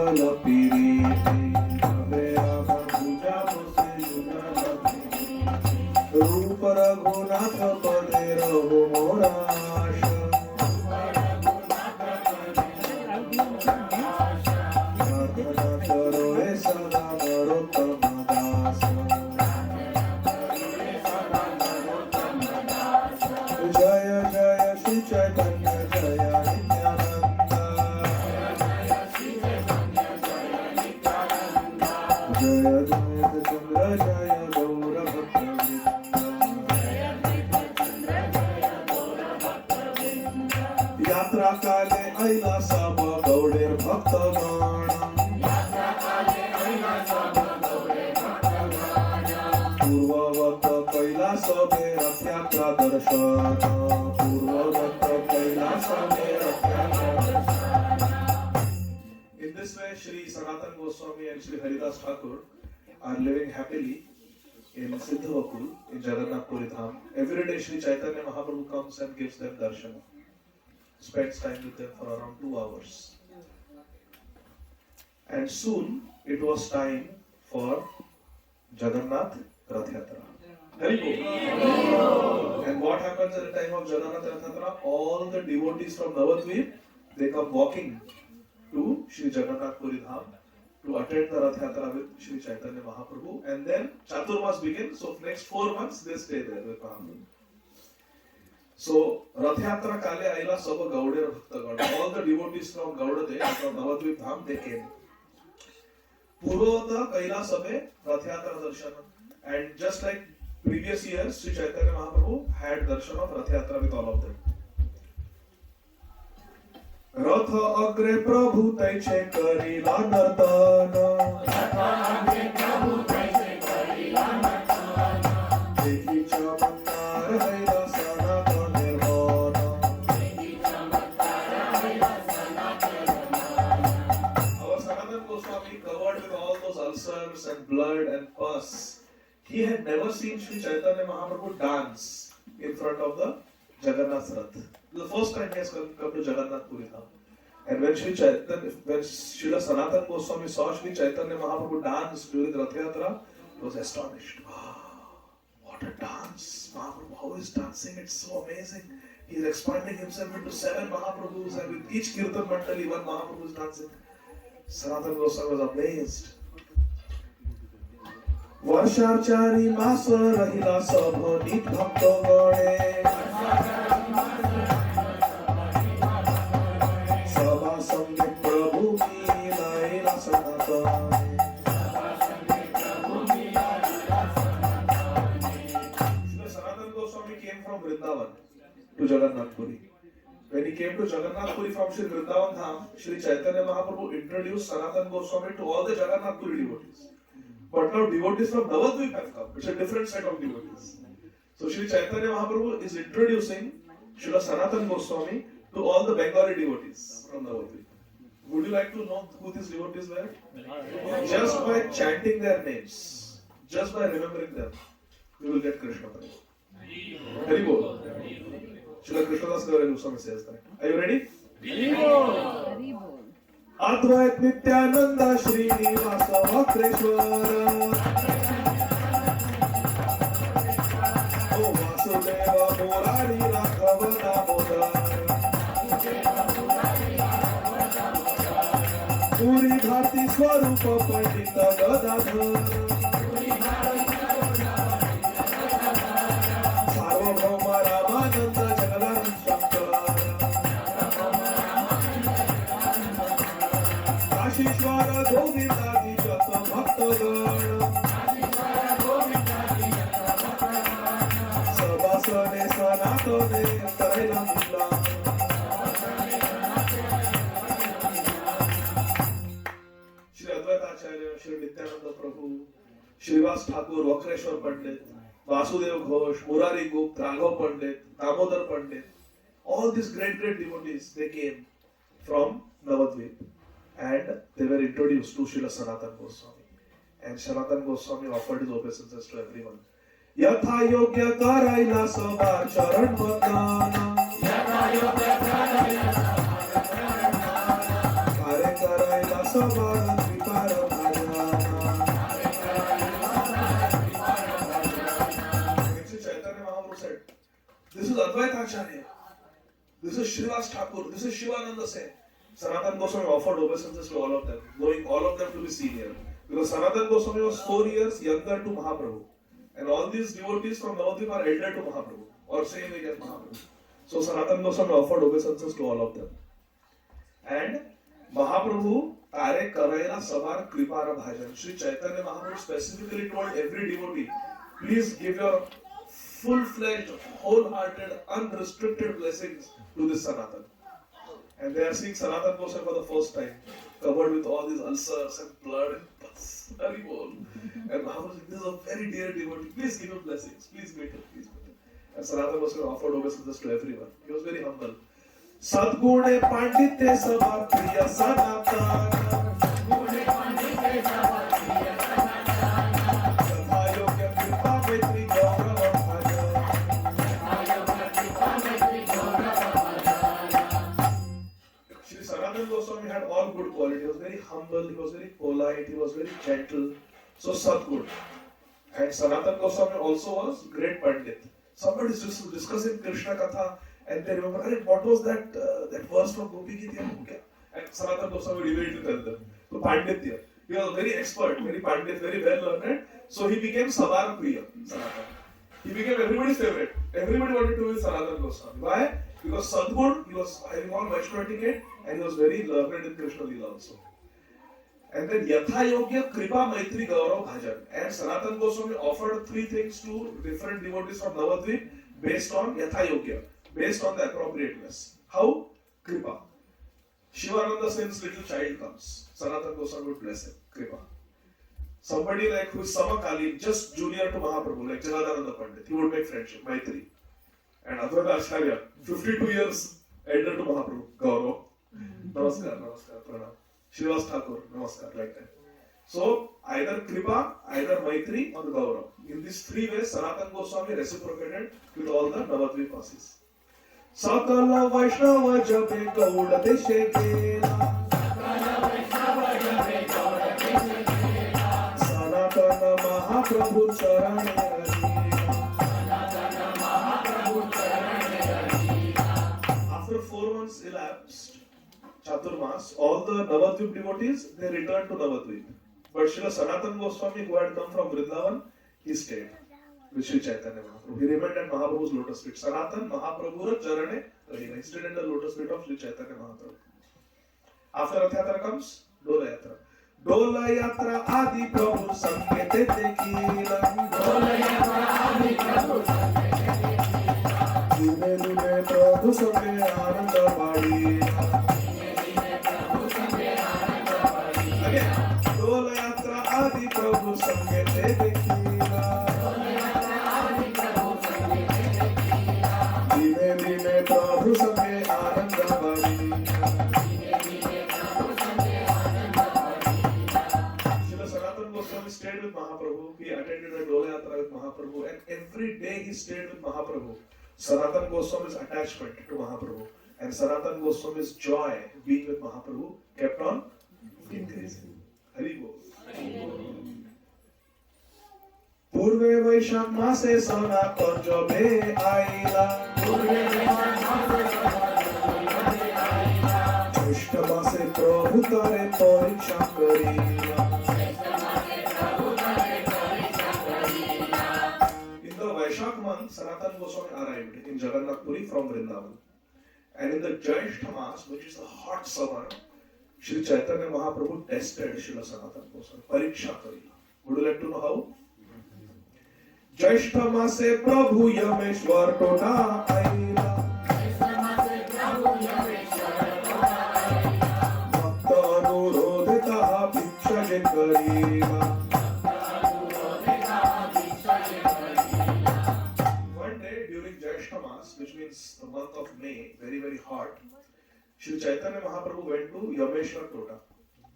युगल पीरीति हवे राम पूजा बसे युगल पीरीति रूप रघुनाथ पदे रघु मोराश प्रार्थना करो हे सदा नरोत्तम दास जय जय श्री चैतन्य जय नित्यानंद जय जय चंद्र जय गौर भक्तवृंद यात्रा काले ऐला सब गौडेर भक्तगण पूर्ववत कैलास रथयात्रा दर्शन पूर्ववत Kailash In this way, Shri Sanatan Goswami and Shri Haridas Thakur are living happily in Siddhavakul in Jagannath Puri Dham. Every day Shri Chaitanya Mahaprabhu comes and gives them darshan, spends time with them for around 2 hours. And soon it was time for Jagannath Rath Yatra. Hari Bol. And what happens at the time of Jagannath Rath Yatra? All the devotees from Navadvip, they come walking to Shri Jagannath Puri Dham to attend the Rath Yatra with Shri Chaitanya Mahaprabhu, and then Chaturmas begins. So next 4 months they stay there with Mahaprabhu. So Rath Yatra Kale Aila Saba Gauder Bhaktagana, all the devotees from Gaudade, from Navadvip Dham, they came. Purvata Kaila Sabe Rath Yatra Darshana, and just like previous years, Shri Chaitanya Mahaprabhu had darshan of Rath Yatra with all of them. रथ अग्रे प्रभु तैछे करिला नर्तन देखि चमत्कार हैला सनातन निर्वाण Our Sanatan Goswami, covered with all those ulcers and blood and pus, he had never seen Shri Chaitanya Mahaprabhu dance in front of the Jagannath Rath. The first time he has come to Jagannath Puri Dham. And when Srila Sanatan Goswami saw Shri Chaitanya Mahaprabhu dance during the Rath Yatra, he was astonished. Wow, what a dance! Mahaprabhu, how is dancing? It's so amazing. He is expanding himself into 7 Mahaprabhus, and with each Kirtan Mandali, 1 Mahaprabhu is dancing. Sanatan Goswami was amazed. Varsharchari Masa Rahila Sabha Nit Bhakta Gane Sange Prabhu Laila Sanatan. Sanatan Goswami came from Vrindavan to Jagannath Puri. When he came to Jagannath Puri from Shri Vrindavan Dham, Shri Chaitanya Mahaprabhu introduced Sanatan Goswami to all the Jagannath Puri devotees. But now devotees from Navadvip have come. It's a different set of devotees. So Shri Chaitanya Mahaprabhu is introducing Srila Sanatan Goswami to all the Bengali devotees from Navadvip. Would you like to know who these devotees were? Just by chanting their names, just by remembering them, we will get Krishna Prema. Hari Bol. Srila Krishnadas Gaura Goswami says that. Are you ready? Hari Bol. Advait Nityananda Srinivasa Vakreshwara O Vasudeva Murari Raghava Damodara Puri Bharti Swarupa Pandita Gadadhara Sarvabhauma Ramananda Jagadan Shankara Kashishwara Govinda Dijata Bhaktagana Sabasane Sanatane Kaila Mila Shri Advaita Acharya, Shri Nityananda Prabhu, Shrivas Thakur, Vakreshwar Pandit, Vasudev Ghosh, Murari Gupta, Raghav Pandit, Damodar Pandit, all these great devotees, they came from Navadvip. And they were introduced to Srila Sanatan Goswami. And Sanatan Goswami offered his obeisances to everyone. Yatha yogya karaila sabha charan vandana Yatha yogya karaila sabha charan vandana Kare karaila सवार कृपार भाजना Chaitanya Mahaprabhu said, this is Advaita Acharya, this is Srivas Thakur, this is Shivananda Sen. Sanatana Goswami offered obeisances to all of them, knowing all of them to be senior. Because Sanatana Goswami was 4 years younger to Mahaprabhu. And all these devotees from Navadvip are elder to Mahaprabhu, or same age as Mahaprabhu. So Sanatana Goswami offered obeisances to all of them. And Mahaprabhu Tare Karaira Savar Kripara Bhajan. Sri Chaitanya Mahaprabhu specifically told every devotee, please give your full-fledged, wholehearted, unrestricted blessings to this Sanatan. And they are seeing Sanatan Goswami for the first time, covered with all these ulcers and blood and pus. Very bold. And Mahaprabhu said, this is a very dear devotee. Please give him blessings. Please meet him. Please meet him. And Sanatan Goswami offered obeisances to everyone. He was very humble. Sadgune Pandite Sabha Priya Sanatana. Sadgune Pandite Sabha Priya Sanatana. Sadhayogya Kripa Maitri Gaurava Bhajan. Sadhayogya Kripa Maitri Gaurava Bhajan. Shri Sanatana Goswami had all good qualities. He was very humble, he was very polite, he was very gentle. So Sadguna. And Sanatana Goswami also was great Pandit. Somebody is just discussing Krishna Katha. And they remember, what was that verse from Gopi Gita? And Sanatana Goswami immediately tell them. So Panditya. He was very expert, very Pandit, very well learned. So he became Savar Priya, Sanatana. He became everybody's favorite. Everybody wanted to be Sanatana Goswami. Why? Because Sadguna, he was having all maturity etiquette and he was very learned in Krishna Leela also. And then Yatha Yogya Kripa Maitri Gaurav Bhajan. And Sanatana Goswami offered 3 things to different devotees from Navadvip based on Yatha Yogya. Based on the appropriateness. How? Kripa. Shivananda Sen's little child comes. Sanatana Goswami would bless him. Kripa. Somebody like who is Samakali, just junior to Mahaprabhu, like Jagadananda Pandit, he would make friendship, Maitri. And Advaita Acharya, 52 years elder to Mahaprabhu, Gaurav. Namaskar, Namaskar, Pranam. Srivas Thakur, Namaskar, like that. So, either Kripa, either Maitri, or Gaurav. In these 3 ways, Sanatana Goswami reciprocated with all the Navadvip Vasis. Sakala Vaishnava Jabe Gauda Deshe Gela. Sakala Vaishnava Jabe Gauda Deshe Gela. Sanatana Mahaprabhu Charane Rajila. Sanatana Mahaprabhu Charane Rajila. After 4 months elapsed, Chaturmas, all the Navadvip devotees, they returned to Navadvip. But Srila Sanatana Goswami, who had come from Vrindavan, he stayed with Sri Chaitanya Mahaprabhu. He remained at Mahaprabhu's lotus feet. Sanatan Mahaprabhu Charane Rahina. He stayed in the lotus feet of Sri Chaitanya Mahaprabhu. After Rath Yatra comes, Dola Yatra. Dola Yatra Adi Prabhu Sankete Tequila. Dola Yatra Adi Prabhu Sankete Tequila. Dine Dine Prabhu Sange Ananda Padila. Dine Dine Prabhu Sange Ananda Padila. Again. Dola Yatra Adi Prabhu Sankete Tequila. Prabhu Sange Ananda Bari. Srila Sanatana Goswami stayed with Mahaprabhu. He attended a Dola Yatra with Mahaprabhu, and every day he stayed with Mahaprabhu. Sanatana Goswami's attachment to Mahaprabhu and Sanatana Goswami's joy being with Mahaprabhu kept on increasing. Hari Bol. पूर्वे वैशाख मासे सनातन जबे आइला पूर्वे वैशाख मासे ज्येष्ठ मासे प्रभु तारे परीक्षा Karila In the Vaishak month, Sanatana Goswami arrived in Jagannath Puri from Vrindavan. And in the Jyeshtha Mas, which is the hot summer, Sri Chaitanya Mahaprabhu tested Srila Sanatana Goswami. Pariksha karila. Would you like to know how? ज्येष्ठ मासे प्रभु यमेश्वर टोटा आइला भक्त अनुरोध कहा भिक्षा जे Karila One day during Jyeshtha Mas, which means the month of May, very very hot, Sri Chaitanya Mahaprabhu went to Yameshwar Tota.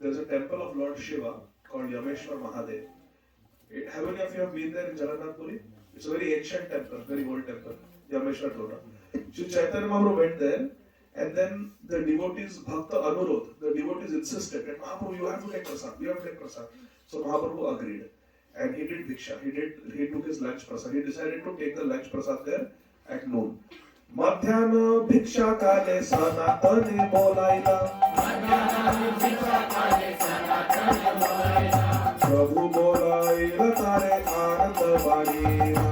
There is a temple of Lord Shiva called Yameshwar Mahadev. Have any of you have been there in Jagannath Puri? It's a very ancient temple, very old temple, Yameshwar Tota. Sri Chaitanya Mahaprabhu went there And then the devotees, Bhakta Anurod, the devotees insisted that Mahaprabhu, you have to take prasad, you have to take prasad. So Mahaprabhu agreed. And he did Diksha, he took his lunch prasad. He decided to take the lunch prasad there at noon. Madhyana Bhiksha Kale Sanatane Bolaila. Prabhu Bolaila Tare Ananda Balila.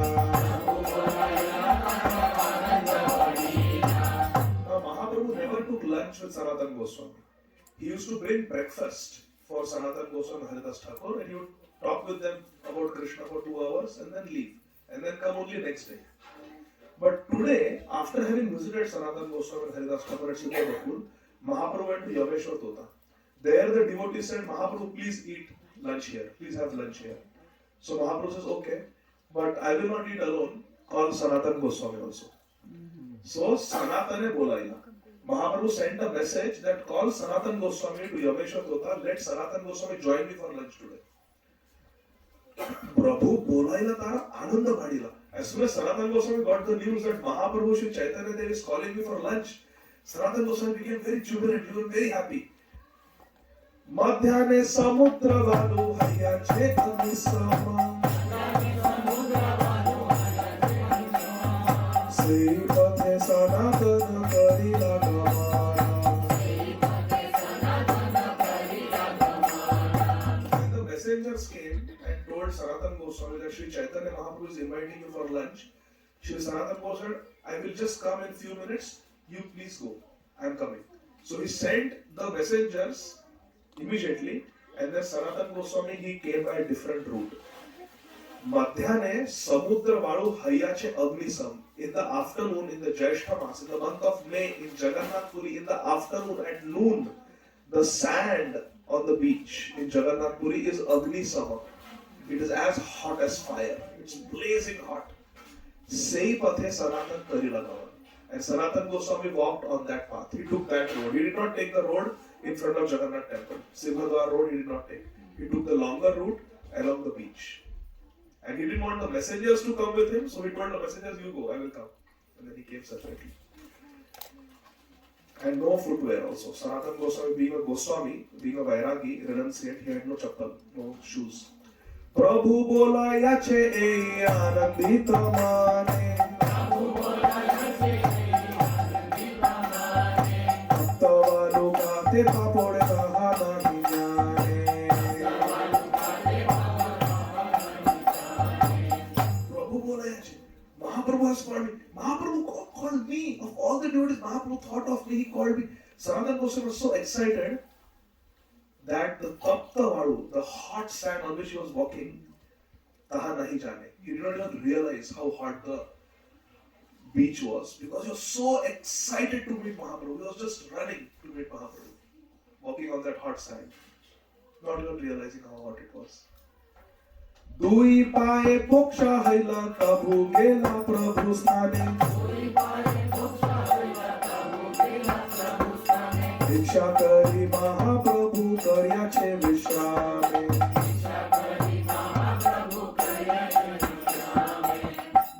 Mahaprabhu never took lunch with Sanatana Goswami. He used to bring breakfast for Sanatana Goswami and Haridas Thakur, and he would talk with them about Krishna for 2 hours and then leave. And then come only next day. But today, after having visited Sanatana Goswami and Haridas Thakur at Siddharthapur, Mahaprabhu went to Yameshwar Tota. There the devotees said, Mahaprabhu, please eat lunch here. Please have lunch here. So Mahaprabhu says, okay, but I will not eat alone. Call Sanatana Goswami also. So Sanatane Bolaila. Mahaprabhu sent a message that call Sanatana Goswami to Yameshwar Tota. Let Sanatana Goswami join me for lunch today. Prabhu Bolaila Tara Ananda Bhadila. As soon as Sanatana Goswami got the news that Mahaprabhu Shri Chaitanya Dev is calling me for lunch, Sanatana Goswami became very jubilant. He was very happy. Madhyane samudra valu hayya chetani sama. Se pathe sanatana karila gamana. When the messengers came and told Sanatana Goswami that Shri Chaitanya Mahaprabhu is inviting you for lunch, Shri Sanatana Goswami said, I will just come in few minutes. You please go. I am coming. So he sent the messengers immediately, and then Sanatana Goswami, he came by a different route. Madhyane Samudra Valu Hayyache Agnisam. In the afternoon, in the Jyeshtha Mas, in the month of May, in Jagannath Puri, in the afternoon at noon, the sand on the beach in Jagannath Puri is Agnisama. It is as hot as fire. It's blazing hot. Sei Pathe Sanatan Karilagavan. And Sanatana Goswami walked on that path. He took that road. He did not take the road in front of Jagannath temple. Simhadwar road he did not take. He took the longer route along the beach. And he didn't want the messengers to come with him, so he told the messengers, you go, I will come. And then he came separately. And no footwear also. Sanatana Goswami being a Goswami, being a Vairagi, renunciate, he had no chappal, no shoes. Prabhu bola yache e anandita mane. Bhaktavalu kate papode kaha nahi jane. Prabhu bola yache. Mahaprabhu has called me. Mahaprabhu called me. Of all the devotees, Mahaprabhu thought of me. He called me. Sanatana Goswami was so excited that the Taptavalu, the hot sand on which he was walking, taha nahi jane. He did not even realize how hot the beach was because he was so excited to meet Mahaprabhu. He was just running to meet Mahaprabhu, walking on that hot sand, not even realizing how hot it was. Dui pae poksha haila tabu gela prabhu stane. Diksha kari Mahaprabhu karyache vishrame.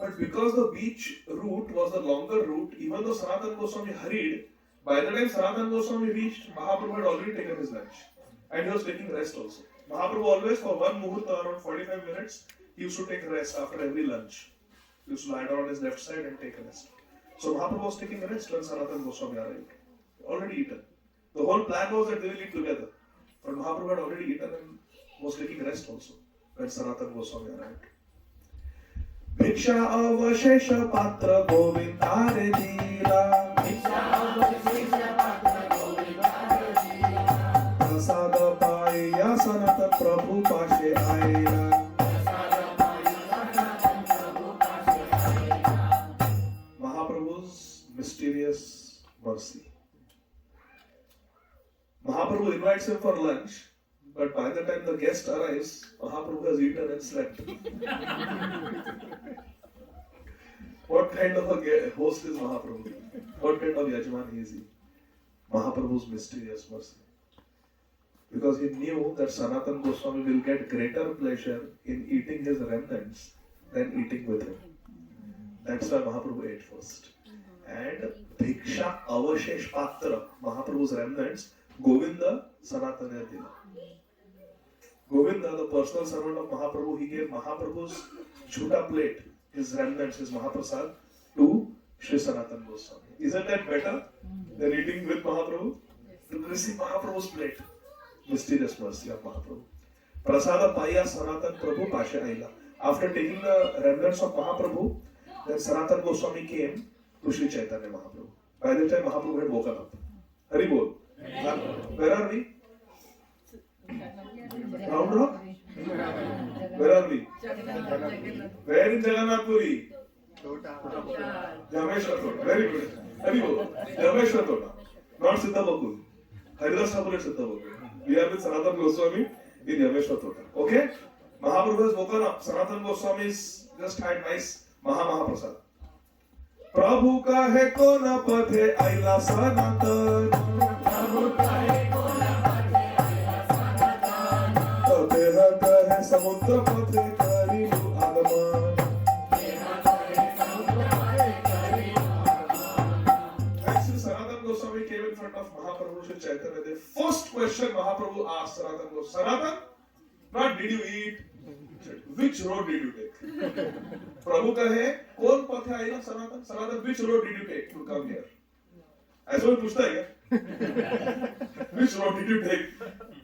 But because the beach route was a longer route, even though Sanatana Goswami hurried, by the time Sanatana Goswami reached, Mahaprabhu had already taken his lunch. And he was taking rest also. Mahaprabhu always, for one muhurta, around 45 minutes, he used to take rest after every lunch. He used to lie down on his left side and take a rest. So Mahaprabhu was taking rest when Sanatana Goswami arrived. Already eaten. The whole plan was that they will eat together. But Mahaprabhu had already eaten and was taking rest also when Sanatana Goswami arrived. Bhiksha avashesha patra govindare dila. Prasada paiya sanata prabhu pashe aila. Mahaprabhu's mysterious mercy. Mahaprabhu invites him for lunch, but by the time the guest arrives, Mahaprabhu has eaten and slept. What kind of a host is Mahaprabhu? What kind of Yajman is he? Mahaprabhu's mysterious mercy. Because he knew that Sanatana Goswami will get greater pleasure in eating his remnants than eating with him. That's why Mahaprabhu ate first. and Bhiksha Avashesh Patra, Mahaprabhu's remnants, Govinda Sanatana dila. Govinda, the personal servant of Mahaprabhu, he gave Mahaprabhu's Jhuta plate, his remnants, his Mahaprasad, to Shri Sanatan Goswami. Isn't that better than eating with Mahaprabhu? To receive Mahaprabhu's plate. Mysterious mercy of Mahaprabhu. Prasada Paya Sanatan Prabhu Pasha Aila. After taking the remnants of Mahaprabhu, then Sanatan Goswami came to Sri Chaitanya Mahaprabhu. By the time Mahaprabhu had woken up. Hari Bol. Where are we? Round Rock? Where are we? Where in Jagannath Puri? Jameshwar Tota. Very good. Hari Bol. Jameshwar Tota. Not Siddha Bakul. Haridas Thakur at Siddha Bakul. We are with Sanatan Goswami in Jameshwar Tota. Okay? Mahaprabhu has woken up. Sanatan Goswami is just had nice Mahaprasad. प्रभु का है कोन पथे आइला सनातन प्रभु का है कोन पथे आइला सनातन देहत है समुद्र पथे करिलु आगमन देहत है समुद्र पथे करिलु आगमन. Actually, Sanatan Goswami came in front of Mahaprabhu Sri Chaitanya. The first question Mahaprabhu asked Sanatan Goswami, Sanatan, not did you eat? Which road did you take? प्रभु कहे कौन पथ है आइला सनातन सनातन which road did you take to come here? ऐसा कोई पूछता है क्या? Which road did you take?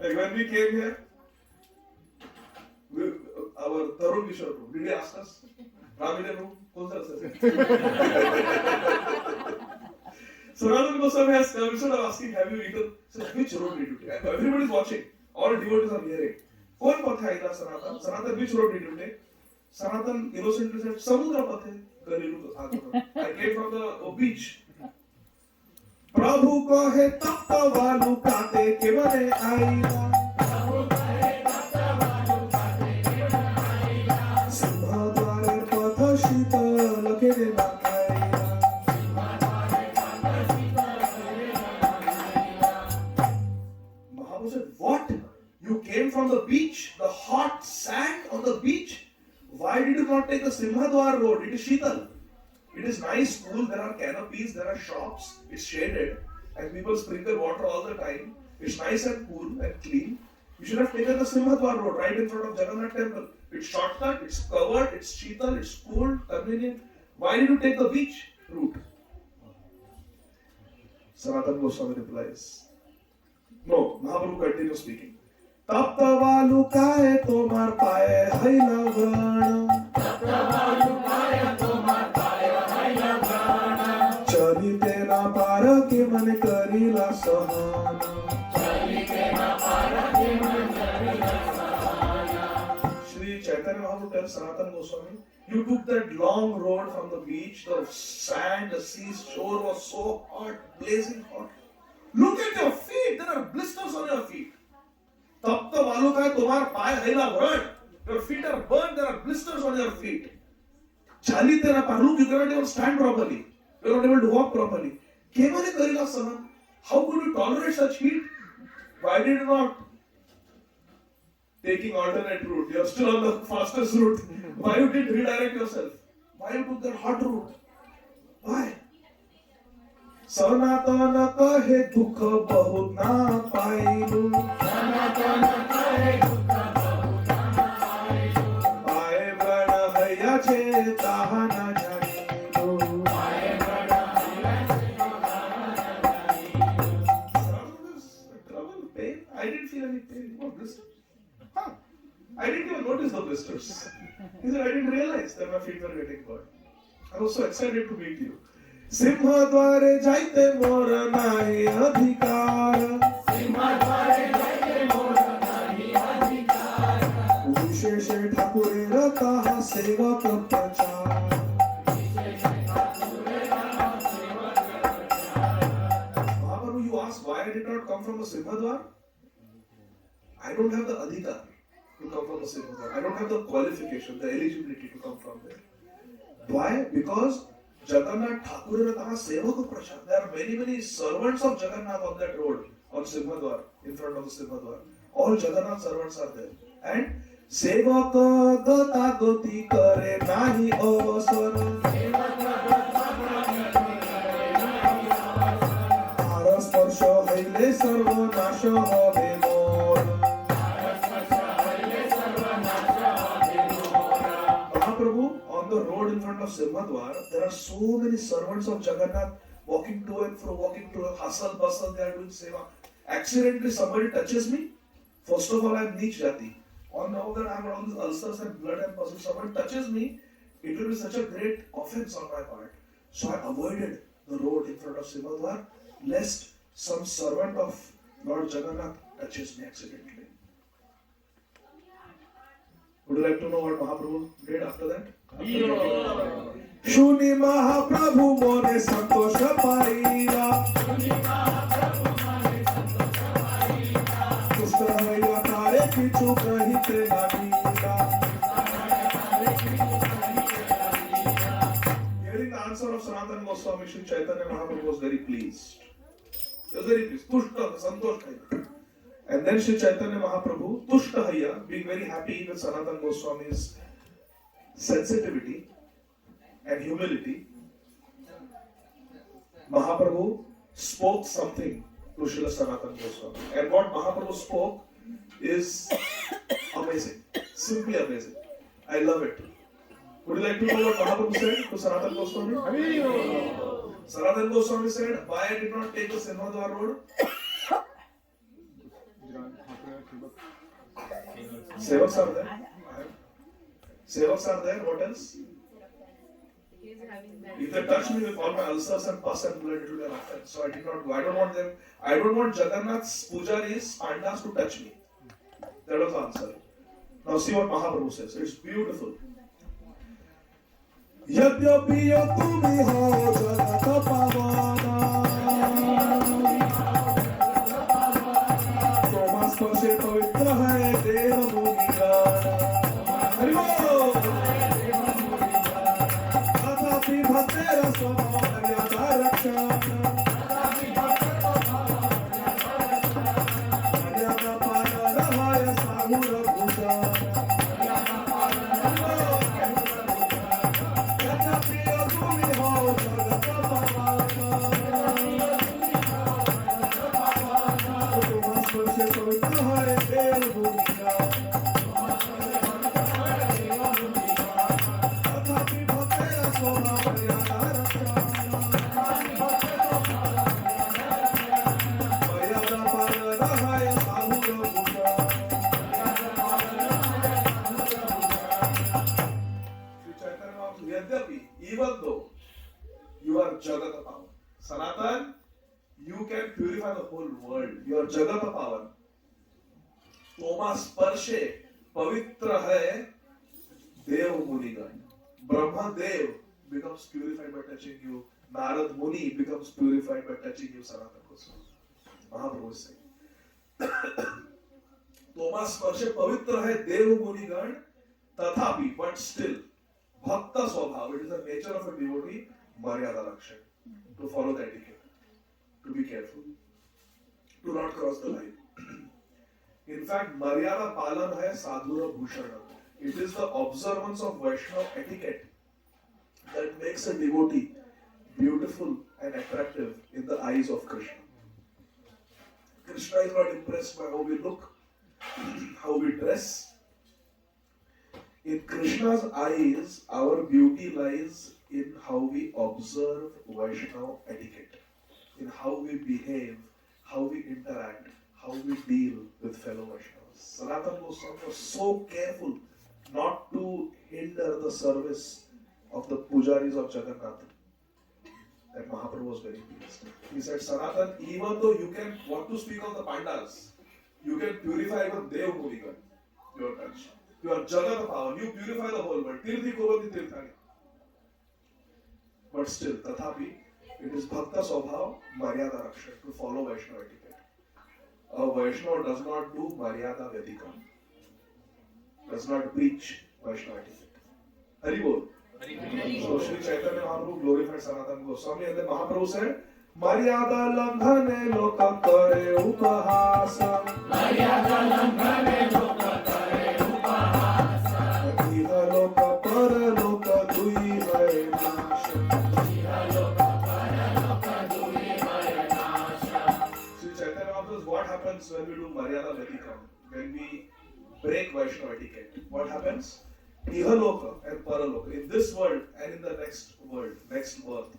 Like when we came here, our Tarun Kishore room, did he ask us? Ramide room, कौन सा रास्ता? Sanatan Goswami has come instead of asking, have you eaten? So which road did you take? Everybody is watching. All devotees are hearing. कौन पथ है आइला सनातन सनातन which road did you take? Sanatan innocently said, Samudra Pathe, Galilu Agama. I came from the beach. Prabhu kahe tapta valu kate kevane aila. Prabhu kahe tapta valu kate kevane aila. Simha dware patha shital kere na aila. Simha dware patha shital kere na aila. Mahaprabhu said, what? You came from the beach, the hot sand on the beach? Why did you not take the Simhadwar road? It is Sheetal. It is nice, cool. There are canopies, there are shops. It's shaded, and people sprinkle water all the time. It's nice and cool and clean. You should have taken the Simhadwar road right in front of Jagannath temple. It's shortcut, it's covered, it's Sheetal, it's cool, convenient. Why did you take the beach route? Sanatan Goswami replies, no, Mahaprabhu continues speaking. तप्तवालु काए तोमार पाए हैला व्रण तप्तवालु काए तोमार पाए हैला व्रण चलिते ना पार के मन करिला सहन चलिते ना पार के मन करिला सहन. Shri Chaitanya Mahaprabhu tells Sanatan Goswami, you took that long road from the beach, the sand, the seashore was so hot, blazing hot. Look at your feet, there are blisters on your feet. तब तो मालूम है तुम्हारे पाय हैला व्रण. Your feet are burned. There are blisters on your feet. चाली तेरा Paru you cannot even stand properly. You are not able to walk properly. केवले करेगा सहन. How could you tolerate such heat? Why did you not taking alternate route? You are still on the fastest route. Why you did redirect yourself? Why you took that hot route? Why? सनातन कहे दुख बहुत ना पाइलु सनातन कहे दुख बहुत ना पाइलु पाए व्रण हैया छे ताहा न जानिलु पाए व्रण हैया छे ताहा न जानिलु. Trouble, pain? I didn't feel any pain. What blisters? Huh? I didn't even notice the blisters. He said, I didn't realize that my feet were getting burned. I was so excited to meet you. सिंहद्वारे जाइते मोर नाही अधिकार सिंहद्वारे जाइते मोर नाही अधिकार विशेष ठाकुरे रता सेवक प्रचार विशेष ठाकुरे रता सेवक प्रचार. Mahaprabhu, you ask why I did not come from the Simhadwar? I don't have the adhikar to come from the Simhadwar. I don't have the qualification, the eligibility to come from there. Why? Because Jagannath Thakur Rataha Sevaka Prashad. There are many servants of Jagannath on that road, on Simhadwar, in front of the Simhadwar. All Jagannath servants are there. And Sevaka Gata Gati Kare Nahi Avasar. Sevaka Gata Gati Kare सर्वनाश होवे मोर Mahaprabhu, on the road in front of Simhadwar, there are so many servants of Jagannath walking to and fro, walking to hustle, bustle, they are doing seva. Accidentally somebody touches me, first of all I am Neech Jati. On the other hand, I have all these ulcers and blood and pus. If someone touches me, it will be such a great offense on my part. So I avoided the road in front of Simhadwar, lest some servant of Lord Jagannath touches me accidentally. Would you like to know what Mahaprabhu did after that? Shuni Mahaprabhu more santosha paira. Kusta haiya tare kichu kahite namira. Hearing the answer of Sanatana Goswami, Sri Chaitanya Mahaprabhu was very pleased. He was very pleased. Tushta, santosh kahita. And then Sri Chaitanya Mahaprabhu, Tushta Hayya, being very happy with Sanatana Goswami's sensitivity and humility, Mahaprabhu spoke something to Srila Sanatana Goswami. And what Mahaprabhu spoke is amazing, simply amazing. I love it. Would you like to know what Mahaprabhu said to Sanatana Goswami? Sanatana Goswami said, why I did not take the Simhadwar road? Sevaks are there. Sevaks are there. What else? If they touch me with all my ulcers and pus and blood, it will be an offense. So I did not go. I don't want them. I don't want Jagannath's pujaris, pandas to touch me. That was the answer. Now see what Mahaprabhu says. It's beautiful. Yadyapi yatumi ho jagata pavana. Tomas pashe pavitra hai deva mugirana. Haribol! Tathapi bhattera svamaryata rakshana. Maryada panara haya sahura bhujana. Even though you are Jagata Pavan, Sanatan, you can purify the whole world. You are Jagata Pavan. Thomas Parshe, Pavitra hai Dev Munigan. Brahma Dev becomes purified by touching you. Narad Muni becomes purified by touching you, Sanatan Goswami. Mahaprabhu is saying. Thomas Parshe, Pavitra hai Dev Munigan. Tathapi, but still. Bhakta Swabhav, it is the nature of a devotee, Maryada Rakshan, to follow the etiquette, to be careful, to not cross the line. In fact, Maryada Palan hai Sadhura Bhushana. It is the observance of Vaishnava etiquette that makes a devotee beautiful and attractive in the eyes of Krishna. Krishna is not impressed by how we look, how we dress. In Krishna's eyes, our beauty lies in how we observe Vaishnava etiquette, in how we behave, how we interact, how we deal with fellow Vaishnavas. Sanatana Goswami was so careful not to hinder the service of the pujaris of Jagannath that Mahaprabhu was very pleased. He said, Sanatana, even though you can, what to speak of the Pandas, you can purify even Dev Munigan, your touch. You are Jagata Pavan, you purify the whole world. Tirthi Kovati Tirthani. But still, Tathapi, it is Bhakta Swabhav, Maryada Rakshan, to follow Vaishnava etiquette. A Vaishnava does not do Maryada Vedika, does not preach Vaishnava etiquette. Haribol. So Sri Chaitanya Mahaprabhu glorified Sanatana Goswami and then Mahaprabhu said, Maryada Lambhane Loka Kare Upahasa. Maryada Lambhane Loka Kare Upahasa. Iha Loka Para Loka Dui Hai Nasha. Iha Loka Para Loka Dui Hai Nasha. Sri Chaitanya Mahaprabhu was break Vaishnava etiquette, what happens? Ihaloka and Paraloka. In this world and in the next world, next birth,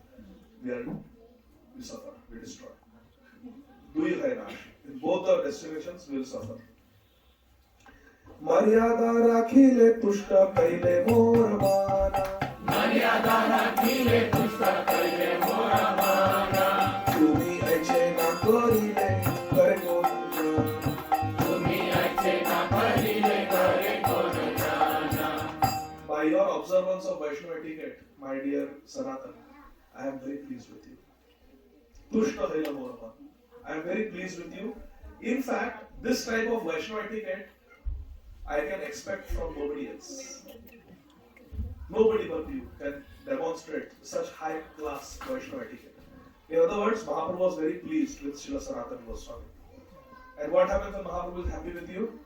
we suffer, we destroy. Dui hai nash. In both the destinations, we will suffer. मर्यादा राखिले तुष्ट कैले मोर माना मर्यादा राखिले तुष्ट कैले मोर माना तुम्ही ऐचे ना करिले करे कोण तुम्ही ऐचे ना करिले करे कोण जाना. By your observance of Vaishnava etiquette, my dear Sanatan, I am very pleased with you. Tushta कैले मोर माना. I am very pleased with you. In fact, this type of Vaishnava etiquette I can expect from nobody else. Nobody but you can demonstrate such high class Vaishnava etiquette. In other words, Mahaprabhu was very pleased with Srila Sanatana Goswami. And what happens when Mahaprabhu is happy with you?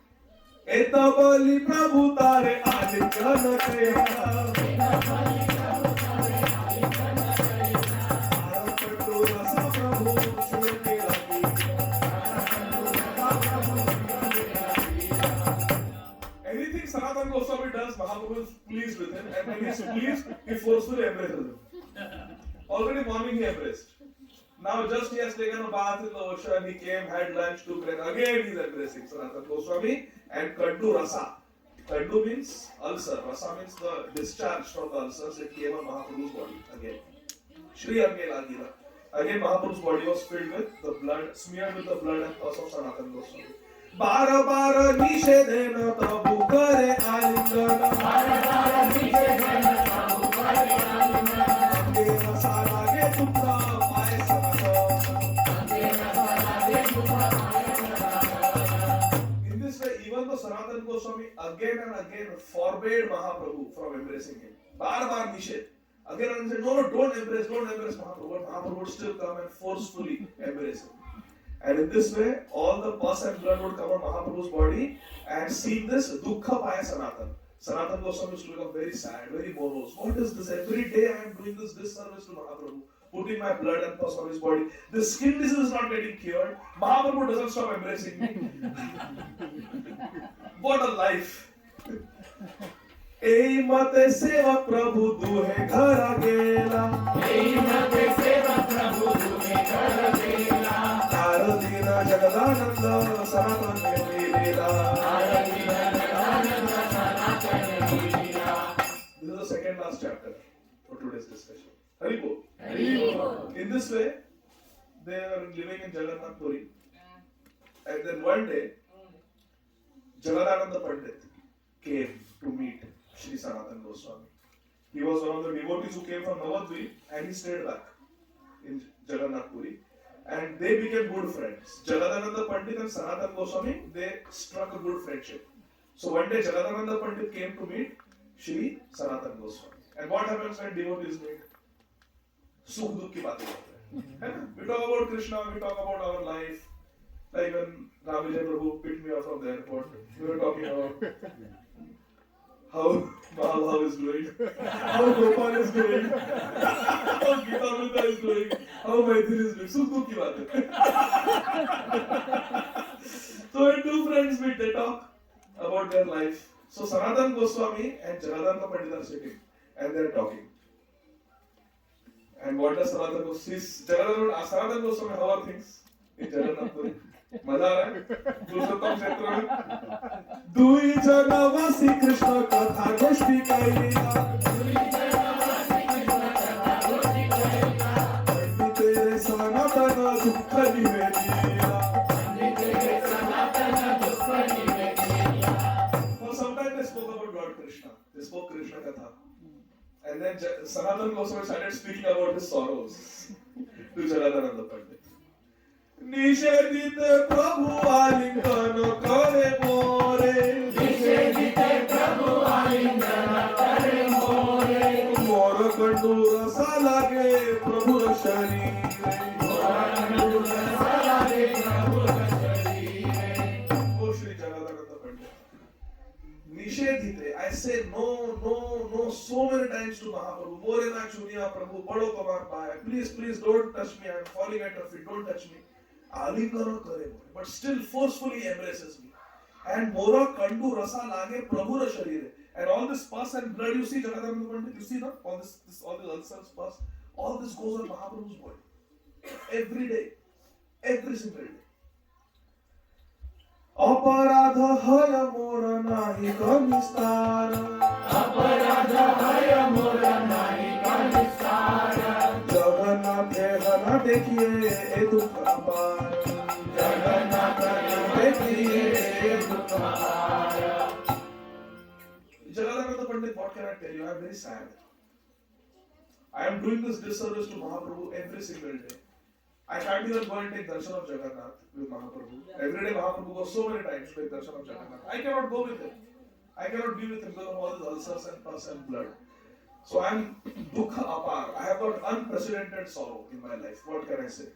Eta bali Prabhu tare alikana kaya. Arapattu rasa Prabhu shurke lagi. Anything Sanatana Goswami does, Mahaprabhu is pleased with him, and when he is pleased, he forcefully embraces him. Already morning he embraced. Now just he has taken a bath in the ocean, he came, had lunch, took bread. Again he is embracing Sanatana Goswami and Kandu Rasa. Kandu means ulcer, Rasa means the discharge from the ulcers. It came on Mahaprabhu's body again. Shri Ange Lagila. Again Mahaprabhu's body was filled with the blood, smeared with the blood and pus of Sanatana Goswami. बार बार निषेधेन तबु करे आलिंगन बार बार निषेधेन तबु करे आलिंगन अंगे रसा लागे तुमरा पाए समत अंगे रसा लागे तुमरा पाए समत. In this way, even though Sanatana Goswami again and again forbade Mahaprabhu from embracing him, बार बार निषेध, again and said, no, don't embrace Mahaprabhu, but Mahaprabhu would still come and forcefully embrace him. And in this way, all the pus and blood would come on Mahaprabhu's body, and seeing this, dukkha paya Sanatan. Sanatana Goswami used to become very sad, very morose. What is this? Every day I am doing this disservice to Mahaprabhu, putting my blood and pus on his body. The skin disease is not getting cured. Mahaprabhu doesn't stop embracing me. What a life! Ei mate seva Prabhu duhe ghara gela. Ei mate seva Prabhu duhe ghara gela. Aradina Jagadananda Sanatana Leela. Aradina Jagadananda Sanatana Leela. This is the second last chapter for today's discussion. Haribol. Haribol. In this way, they are living in Jagannath Puri. And then one day, Jagadananda Pandit came to meet Shri Sanatana Goswami. He was one of the devotees who came from Navadvip and he stayed back in Jagannath Puri. And they became good friends. Jagadananda Pandit and Sanatana Goswami, they struck a good friendship. So one day Jagadananda Pandit came to meet Shri Sanatana Goswami. And what happens when devotees meet? Sukh dukh ki baatein hote hain. We talk about Krishna, we talk about our life. Like when Ramvijay Prabhu picked me up from the airport, we were talking about how Mahabhav is doing, how Gopal is doing, how Gita Amrita is doing, how Maithili is doing. Sukh dukh ki baat hai. So when two friends meet, they talk about their life. So Sanatana Goswami and Jagadananda Pandit are sitting and they are talking. And what does Sanatana Goswami, how are things in Jagannath Puri? मजा आ रहा है पुरुषोत्तम क्षेत्र में दुई जनवासी कृष्ण कथा गोष्ठी करेगा पंडित तेरे सनातन दुख निवेदिया For some time they spoke about God Krishna. They spoke Krishna katha. And then Sanatana Goswami started speaking about his sorrows to Jagadananda Pandit. निषेधित प्रभु आलिंगन करे मोरे निषेधित प्रभु आलिंगन करे मोरे मोर कंडू रसा लागे प्रभु शरीरे मोर कंडू रसा लागे प्रभु शरीरे. O Shri Jagadananda Pandit, निषेधित, I say no so many times to Mahaprabhu. मोरे ना चुनिया प्रभु बड़ो कमार पाए. Please don't touch me. I am falling at your feet. Don't touch me. Alingana kare, but still forcefully embraces me. and mora kandu rasa lage prabhu ra sharire. And all this pus and blood you see, Jagadananda Pandit, you see, no? All this all the ulcers, pus, all this goes on Mahaprabhu's body. Every day. Every single day. Aparadha haya mora nahi kanistara. Aparadha haya mora nahi kanistara. Jagannath hana dekhiye e dukh apar. Jagannath hana dekhiye e dukh apar. Jagadananda Pandit, what can I tell you? I am very sad. I am doing this disservice to Mahaprabhu every single day. I can't even go and take darshan of Jagannath with Mahaprabhu. Every day Mahaprabhu goes so many times to take darshan of Jagannath. I cannot go with him. I cannot be with him because of all these ulcers and pus and blood. So I am dukha apar. I have got unprecedented sorrow in my life. What can I say?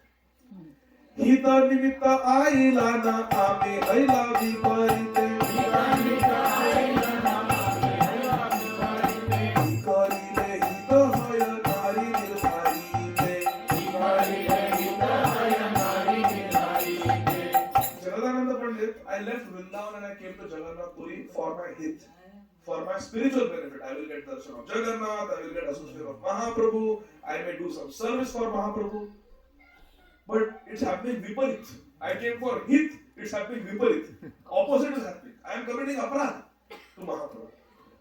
Hita nimitta aila na ame aila viparite. Hita nimitta aila na ame aila viparite. Hikarile hita haya nari nirharite. Hikarile hita haya nari nirharite. Jagadananda Pandit, I left Vrindavan and I came to Jagannath Puri for my hit. For my spiritual benefit, I will get darshan of Jagannath, I will get association of Mahaprabhu, I may do some service for Mahaprabhu. But it's happening viparit. I came for hit, it's happening viparit. Opposite is happening. I am committing aparadh to Mahaprabhu.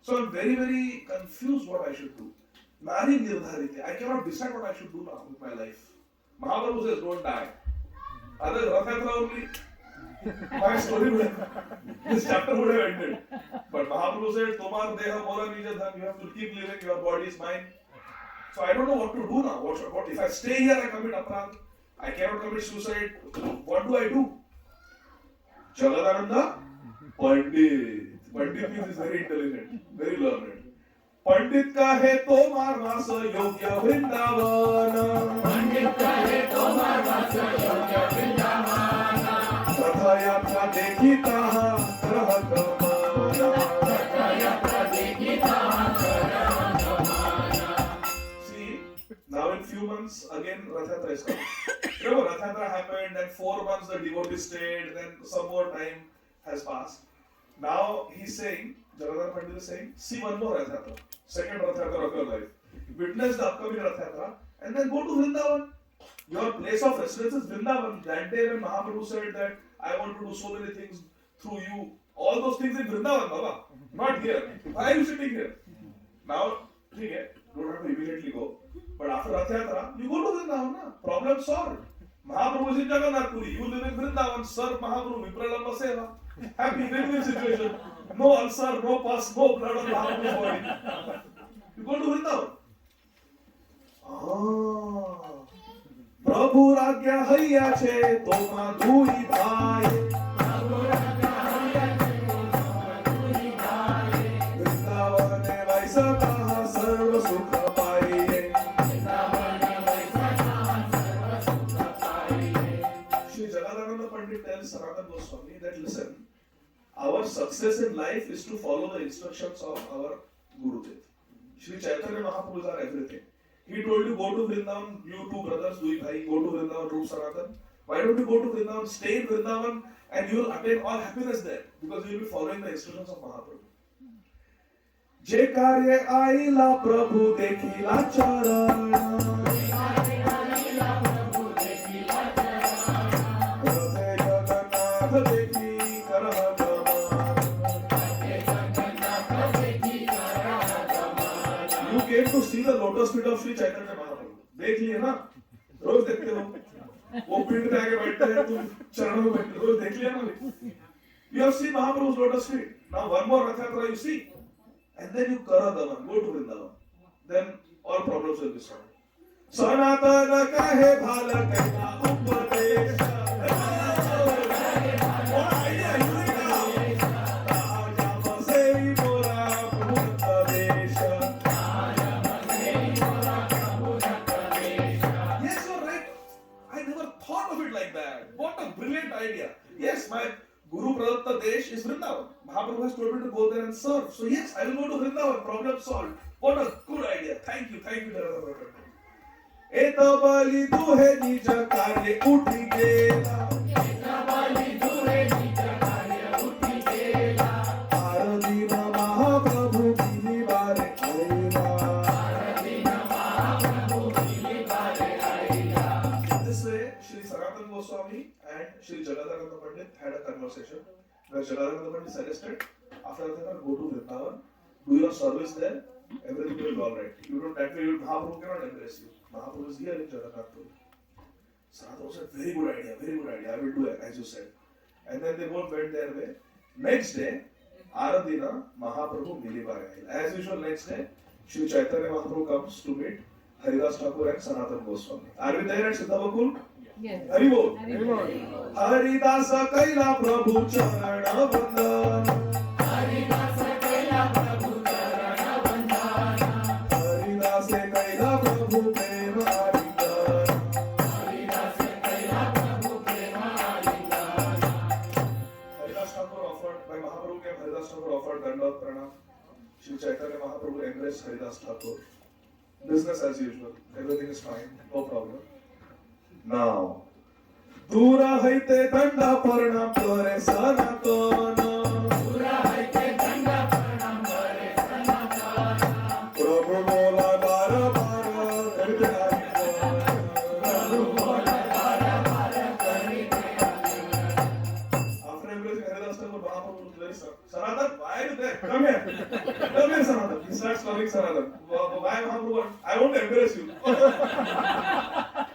So I'm very, very confused what I should do. Nari nirdharite. I cannot decide what I should do now with my life. Mahaprabhu says, don't die. Other Rath Yatra only, my story would have, this chapter would have ended. But Mahaprabhu said, Tomar deha mora nija dhan, you have to keep living, your body is mine. So I don't know what to do now. What if I stay here, I commit aparadh? I cannot commit suicide. What do I do? Jagadananda Pandit. Pandit means is very intelligent, very learned. Pandit ka hai tomar vasa yogya Vrindavana. Pandit ka hai tomar vasa yogya Vrindavana. Tatha yatra dekhi taha graha gamana. Tatha yatra dekhi taha graha gamana. See, now in few months again Rath Yatra is coming. Remember, Rath Yatra happened, then 4 months the devotees stayed, then some more time has passed. Now he's saying, Jagadananda Pandit is saying, see one more Rath Yatra, second Rath Yatra of your life. Witness the upcoming Rath Yatra, and then go to Vrindavan. Your place of residence is Vrindavan. That day when Mahaprabhu said that I want to do so many things through you, all those things in Vrindavan, Baba, not here. Why are you sitting here? Now, okay, don't have to immediately go. But after Rath Yatra, you go to Vrindavan, na? Problem solved. Mahaprabhu is in Jagannath Puri. You live in Vrindavan, serve Mahaprabhu, Vipralamba Seva. Happy win-win situation. No ulcer, no pus, no blood on Mahaprabhu's body. You go to Vrindavan. Prabhu Ragya Haiya Che Toma Dui Bhai. Prabhu Ragya Haiya Che Toma Dui Bhai. Vrindavan ne Vaisa Taha Sarva Sukha Paiye. Vrindavan ne Vaisa Taha Sarva Sukha Paiye. Shri Jagadananda Pandit tells Sanatana Goswami that listen, our success in life is to follow the instructions of our Gurudev. Shri Chaitanya Mahaprabhu is our everything. He told you go to Vrindavan, you two brothers, Dui Bhai, go to Vrindavan, Rup Sanatan. Why don't you go to Vrindavan, stay in Vrindavan, and you will attain all happiness there because you will be following the instructions of Mahaprabhu. Je karye aila Prabhu dekhila charana. Radhe Jagannath dekhi karah gamana. You came to see the lotus feet of Sri Chaitanya Mahaprabhu. देख लिए ना, रोज देखते हो. वो पीठ पे आके बैठते हैं, तुम चरणों में बैठते हो, रोज देख लिया ना. You have seen Mahaprabhu's lotus feet. Now one more Rath Yatra you see. And then you Karadaman, go to Vrindavan. Then all problems will be solved. Sanatana kahe bhala kaina upadesha. Yes, you're right. I never thought of it like that. What a brilliant idea. Yes, my Guru Pradatta Desh is Vrindavan. Mahaprabhu has told me to go there and serve. So yes, I will go to Vrindavan. Problem solved. What a good idea. Thank you, Jagannath. Eta bali duhe nija karye uthi gela. Eta bali duhe nija karye uthi gela. conversation where Jagannath suggested, after that, go to Vrindavan, do your service there, everything will be alright. You don't, that way Mahaprabhu cannot embrace you. Mahaprabhu is here in Jagannath Puri. Sanatana said, very good idea, I will do it, as you said. And then they both went their way. Next day, Aradina, Mahaprabhu Milibari. As usual, next day, Shri Chaitanya Mahaprabhu comes to meet Haridas Thakur and Sanatana Goswami. Are we there at Siddhabakul? Yes. Hari Bol. Haridasa Kaila Prabhu Charana Vandan. Haridasa Kaila Prabhu Charana Vandan. Haridasa Kaila Prabhu Prema Alindan. Haridasa Kaila Prabhu Prema Alindan. Haridas Thakur offered, by Mahaprabhu came, Haridas Thakur offered Dandavat Pranam. Shri Chaitanya Mahaprabhu embraced Haridas Thakur. Business as usual. Everything is fine. No problem. Now, Dura haite danda paranam kare sanatana. Dura haite danda paranam kare sanatana. Prabhu bola bara bara karite alindan. Prabhu bola bara bara karite alindan. After embracing Haridas Thakur, Mahaprabhu was very sorry. Sanatan, why are you there? Come here. Come here, Sanatan. He starts calling Sanatan. Why Mahaprabhu? I won't embrace you.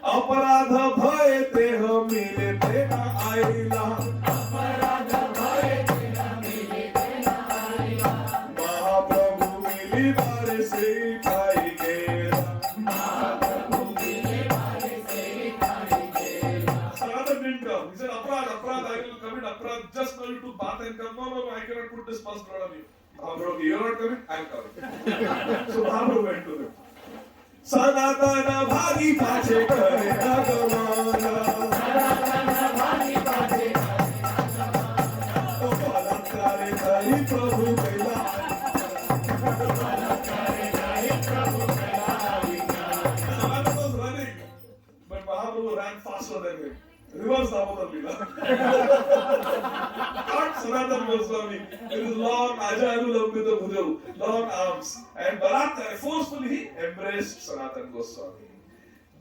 अपराध भय Teh मिले तेना आइला अपराध भय तेना मिले तेना आइला महाप्रभु मिली बारे से खाई गेला महाप्रभु मिले बारे से खाई गेला Sanatan didn't come. He said, Aparad, I will commit Aparad. Just now you took bath and come. No, I cannot put this first blood on you. Mahaprabhu, you are not coming? I am coming. So Mahaprabhu went to them. Sanatana bhagi pache kare nagavana. Sanatana bhagi pache kare nagavana. O balankare kari Prabhu kaila. Balankare kari Prabhu kaila alindan. Sanatana was running, but Mahaprabhu ran faster than him. Reverse Damodar Leela. Not Sanatana Goswami. With his long Ajayanulambita Bhujau, long arms. And Balankare forcefully he embraced Sanatana Goswami.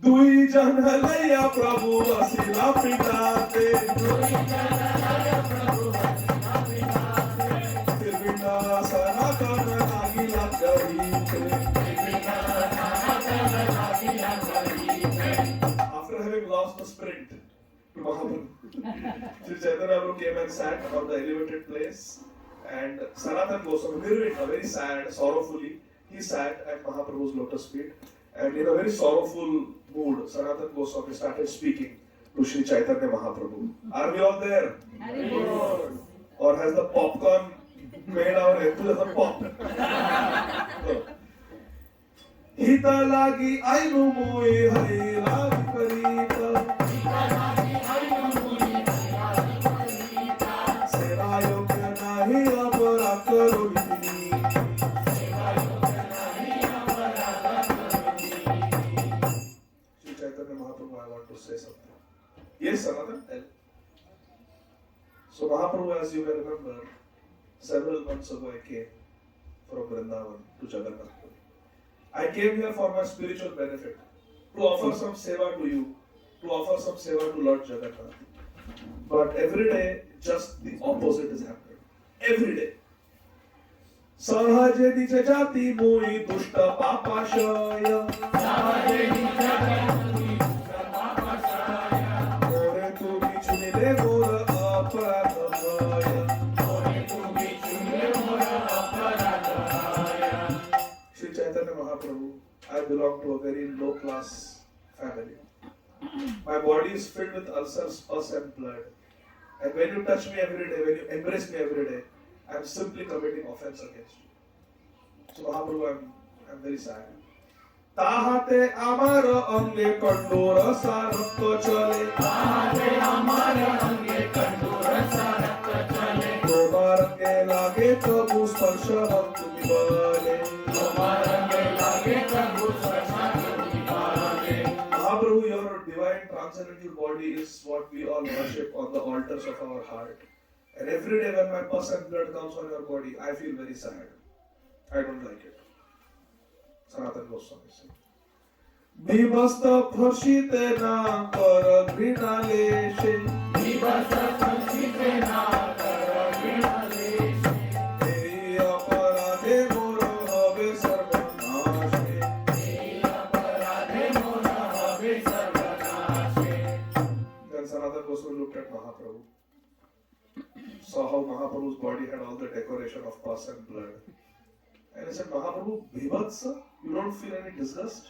Dui jan halaya Prabhu asila pitate. Dui jana halaya Prabhu asila pitate. Tirvina Sanatana nagila karite. Tirvina Sanatana nagila karite. After having lost the sprint to Mahaprabhu, Sri Chaitanya Mahaprabhu came and sat on the elevated place, and Sanatana Goswami, very sad, sorrowfully, he sat at Mahaprabhu's lotus feet, and in a very sorrowful mood, Sanatana Goswami started speaking to Sri Chaitanya Mahaprabhu. Are we all there? Or has the popcorn made our enthusiasm pop? Hita lagi ainu mui haila viparita. Seva yogya nahi apara karo vidini. Sri Chaitanya Mahaprabhu, I want to say something. Yes, Sanatana, tell. So Mahaprabhu, as you may remember, several months ago I came from Vrindavan to Jagannath. I came here for my spiritual benefit, to offer some seva to you, to offer some seva to Lord Jagannath. But every day, just the opposite is happening. Every day. Sahaje niche jati mui dushta papashaya. Sahaje niche jati mui dushta papashaya. Kore tu bichunile mora aparadhaya. Kore tu bichunile mora aparadhaya. Sri Chaitanya Mahaprabhu, I belong to a very low class family. My body is filled with ulcers, pus and blood. And when you touch me every day, when you embrace me every day, I am simply committing offense against you. So Mahaprabhu, I'm very sad. Tahate amar ange kandora sarakta chale. Tahate amar ange kandora sarakta chale. Tomar ange lage tabu sparsha bhantu vibale. Tomar ange lage tabu sparsha bhantu vibale. Mahaprabhu, your divine transcendental body is what we all worship on the altars of our heart. And every day when my pus and blood comes on your body, I feel very sad. I don't like it. Sanatana Goswami said. বিভস্ত ফর্ষিতে না কর ঘৃণালেশে দিবস সংসিতে না কর বিনালেশে এই অপরাধে মোর হবে সর্বনাশে এই অপরাধে মোর হবে সর্বনাশে Then Sanatana Goswami looked at Mahaprabhu, saw how Mahaprabhu's body had all the decoration of pus and blood. And he said, Mahaprabhu, Bhivatsa, you don't feel any disgust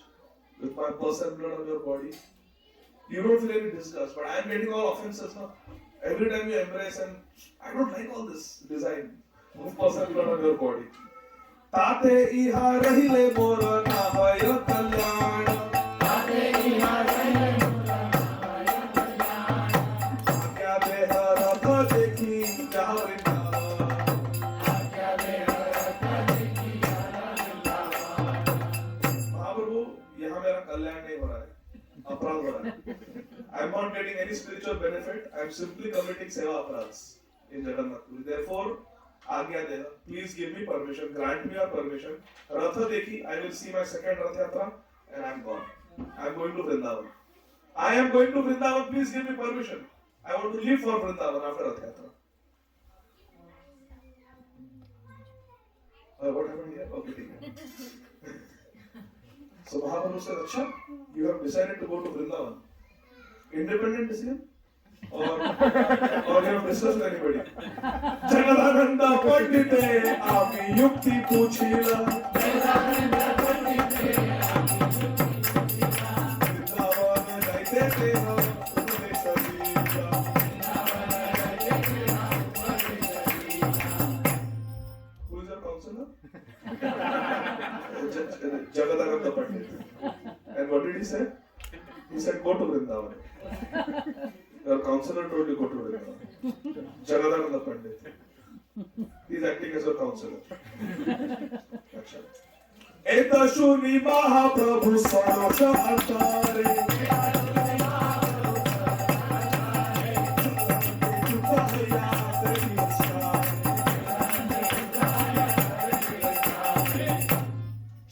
with my pus and blood on your body? You don't feel any disgust, but I am getting all offenses now. Every time you embrace, and I don't like all this design of pus and blood on your body. Tate iha rahile mora na hoya kalyan. ताते इहा रहिले मोरा नाय कल्याण Agya deha ratha dekhi jaha vrindavan. आज्ञा दे रथ देखी वृंदावन महाप्रभु यहाँ मेरा कल्याण नहीं हो रहा है, अपराध हो रहा है. I am not getting any spiritual benefit. I am simply committing seva aparadhs in Jagannath Puri. Therefore, आज्ञा देना. Please give me permission. Grant me your permission. Ratha dekhi. I will see my second Rath Yatra and I am gone. I am going to Vrindavan. I am going to Vrindavan. Please give me permission. I want to leave for Vrindavan after Rath Yatra. What happened here? Okay, ठीक है. So Mahaprabhu said, Acha, you have decided to go to Vrindavan. Independent decision? Or you have discussed with anybody? Jagadananda Pandite, Ami Yukti Puchila. Vedanand पंडिते Vrindavan Jaite Teha, Upadesha Dita. Who is your counselor? Jagadananda Pandit. And what did he say? He said, go to Vrindavan. Your counselor told you go to Vrindavan. Jagadananda Pandit. He is acting as your counselor. Acha. Eta shuni Mahaprabhu sarosha antare.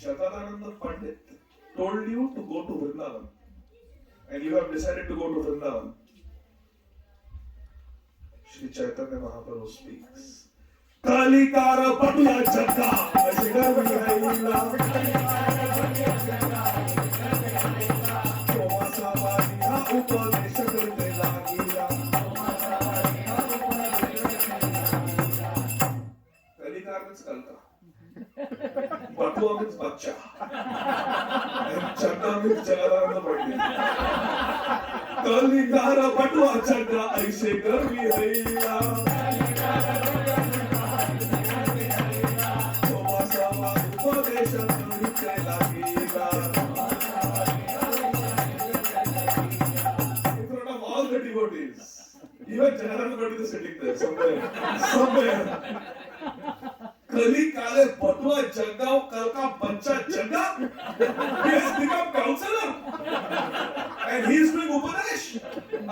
Jagadananda Pandit told you to go to Vrindavan. And you have decided to go to Vrindavan. Shri Chaitanya Mahaprabhu speaks. Kalikara Patula Jagga. ऐसे घर में है लीला. Tomasavari ha upadesha करते लागिला. Kalikara means Kalka. Patua means bacha. And Jagga means Jagadananda Pandit. Kalikara Patula Jagga. ऐसे घर में है लीला. In front of all the devotees, even Jagadananda Pandit is sitting there somewhere. Kali Kale Batua Jagga Kal ka Bacha Jagga. He has become counselor and he is doing Upadesh.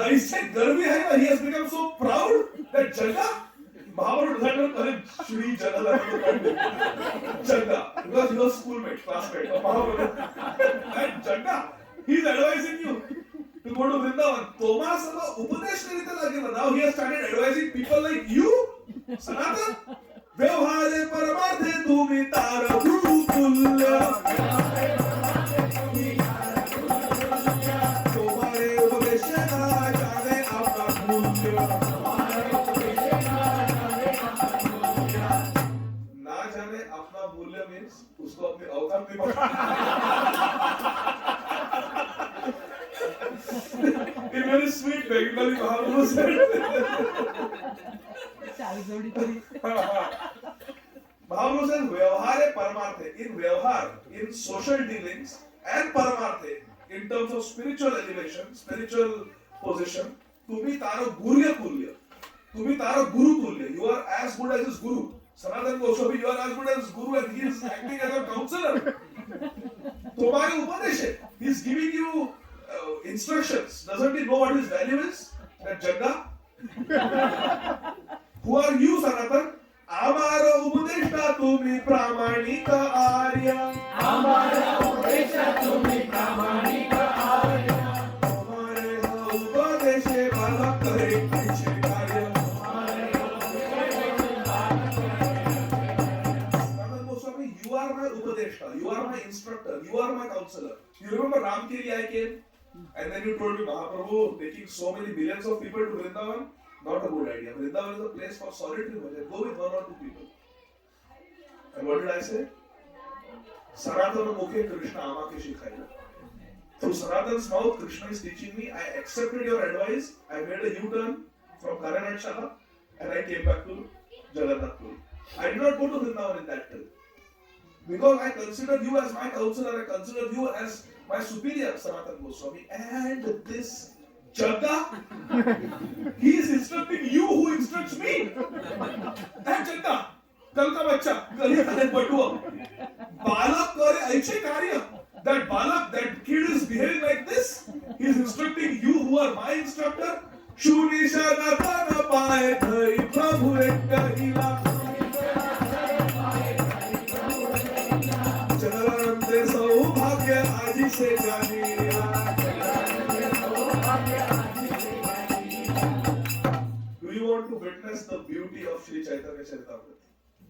ऐसे गर्व है ना, he has become so proud that Jagga. Mahaprabhu decided to Shri Jagadananda Pandit. Jagga, because he was schoolmate, classmate of Mahaprabhu. And Jagga, he is advising you to go to Vrindavan. Thomas Upadesh karite lagena. Now he has started advising people like you, Sanatan. Vyavhare paramarthe tumi tara guru tulya. Tomare upadeshe na jane apna mulya. ना जाने अपना मूल्य means उसको अपनी औकात नहीं पता. In very sweet Bengali Mahaprabhu said. Mahaprabhu says vyavhare paramarthe. In vyavhar, in social dealings and paramarthe, in terms of spiritual elevation, spiritual position, tumi taro gurya tulya. Tumi taro guru tulya. You are as good as his guru. Sanatana Goswami, you are as good as his guru and he is acting as a counselor. Tomare upadeshe. He is giving you instructions. Doesn't he know what his value is? That Jagga? Who are you, Sanatan? Amara Upadeshta Tumi Pramanika Arya. हमारा उपदेश तुम्हें प्रामाणिक Shrestha. You are my instructor. You are my counselor. You remember Ram Ke liye I came? And then you told me, Mahaprabhu, taking so many millions of people to Vrindavan, not a good idea. Vrindavan is a place for solitary bhajan. Go with 1 or 2 people. And what did I say? Sanatana Mukhe Krishna Amake Shikhaila. Through Sanatan's mouth, Krishna is teaching me. I accepted your advice. I made a U-turn from Karanatshaka and I came back to Jagannath Puri. I did not go to Vrindavan in that trip. Because I considered you as my counselor, I considered you as my superior, Sanatana Goswami. And this Jagga, he is instructing you who instructs me. That Jagga, कल का बच्चा, कल ही खाने बटुआ, बालक करे ऐसे कार्य. That balak, that kid is behaving like this. He is instructing you who are my instructor. Shunisha natana pae dhari prabhu ekahila. Janarande saubhagya aji se janiya. Do you want to witness the beauty of Sri Chaitanya Charitamrita?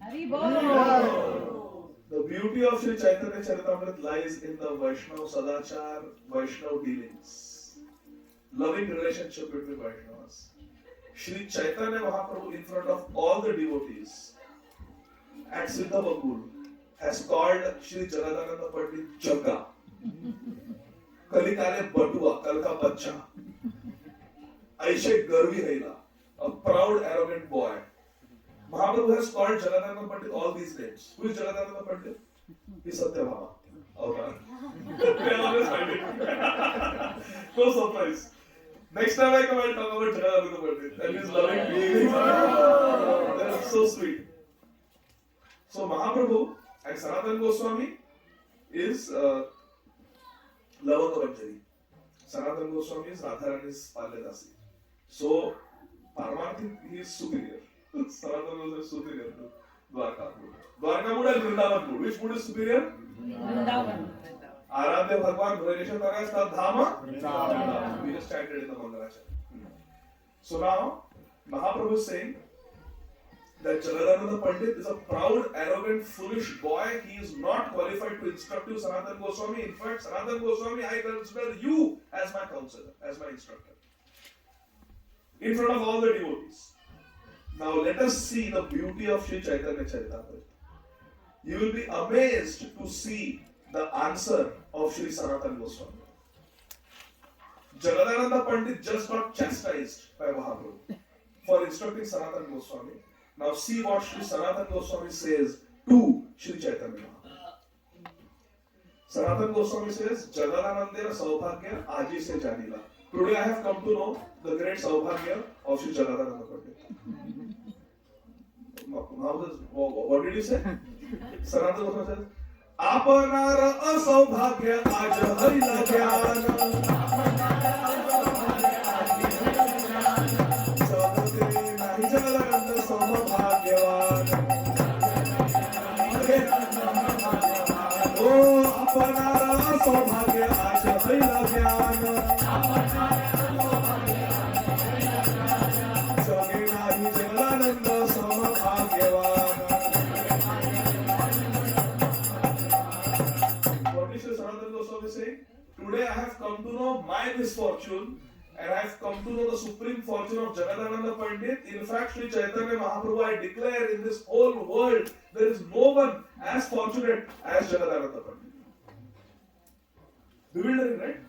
Hari Bol. The beauty of Sri Chaitanya Charitamrita lies in the Vaishnav Sadachar, Vaishnav dealings. Loving relationship between Vaishnavas. Sri Chaitanya Mahaprabhu in front of all the devotees at Siddhabakul has called Sri Jagadananda Pandit Jagga. Kalikale Batua, Kalka Bacha. Aishe Garvi Haila, a proud, arrogant boy. Mahaprabhu has called Jagadananda Pandit all these names. Who is Jagadananda Pandit? He is Satyabhama. Avatar. They always find it. No surprise. Next time I come, I'll talk about Jagadananda Pandit and his loving being. That is so sweet. So Mahaprabhu and Sanatana Goswami is Lavanga Manjari. Sanatana Goswami is Radharani's Palyadasi. So Paramarthi, he is superior. Sanatana was superior to Dwarka Mood. Dwarka Mood and Vrindavan Mood. Which mood is superior? Vrindavan. Aradhya Bhagwan Bhuvaneswar Taras Dhama? Vrindavan. We just chanted in the Mangalacharya. So now, Mahaprabhu is saying that Jagadananda Pandit is a proud, arrogant, foolish boy. He is not qualified to instruct you, Sanatana Goswami. In fact, Sanatana Goswami, I consider you as my counselor, as my instructor. In front of all the devotees. Now let us see the beauty of Sri Chaitanya Charitamrita. You will be amazed to see the answer of Sri Sanatana Goswami. Jagadananda Pandit just got chastised by Mahaprabhu for instructing Sanatana Goswami. Now see what Sri Sanatana Goswami says to Sri Chaitanya Mahaprabhu. Sanatana Goswami says, Jagadanandera Saubhagya Aji se Janila. Today I have come to know the great Saubhagya of Sri Jagadananda Pandit. What did you say? Sanatana Goswami says, Apanara asaubhagya aaj haila jnana. Sabate nahi Jagadananda saubhagyavan. Oh, apanara asaubhagya aaj haila jnana. Jage nahi Jagadananda saubhagyavan. Today I have come to know my misfortune and I have come to know the supreme fortune of Jagadananda Pandit. In fact, Sri Chaitanya Mahaprabhu, I declare in this whole world, there is no one as fortunate as Jagadananda Pandit. Bewildering, right?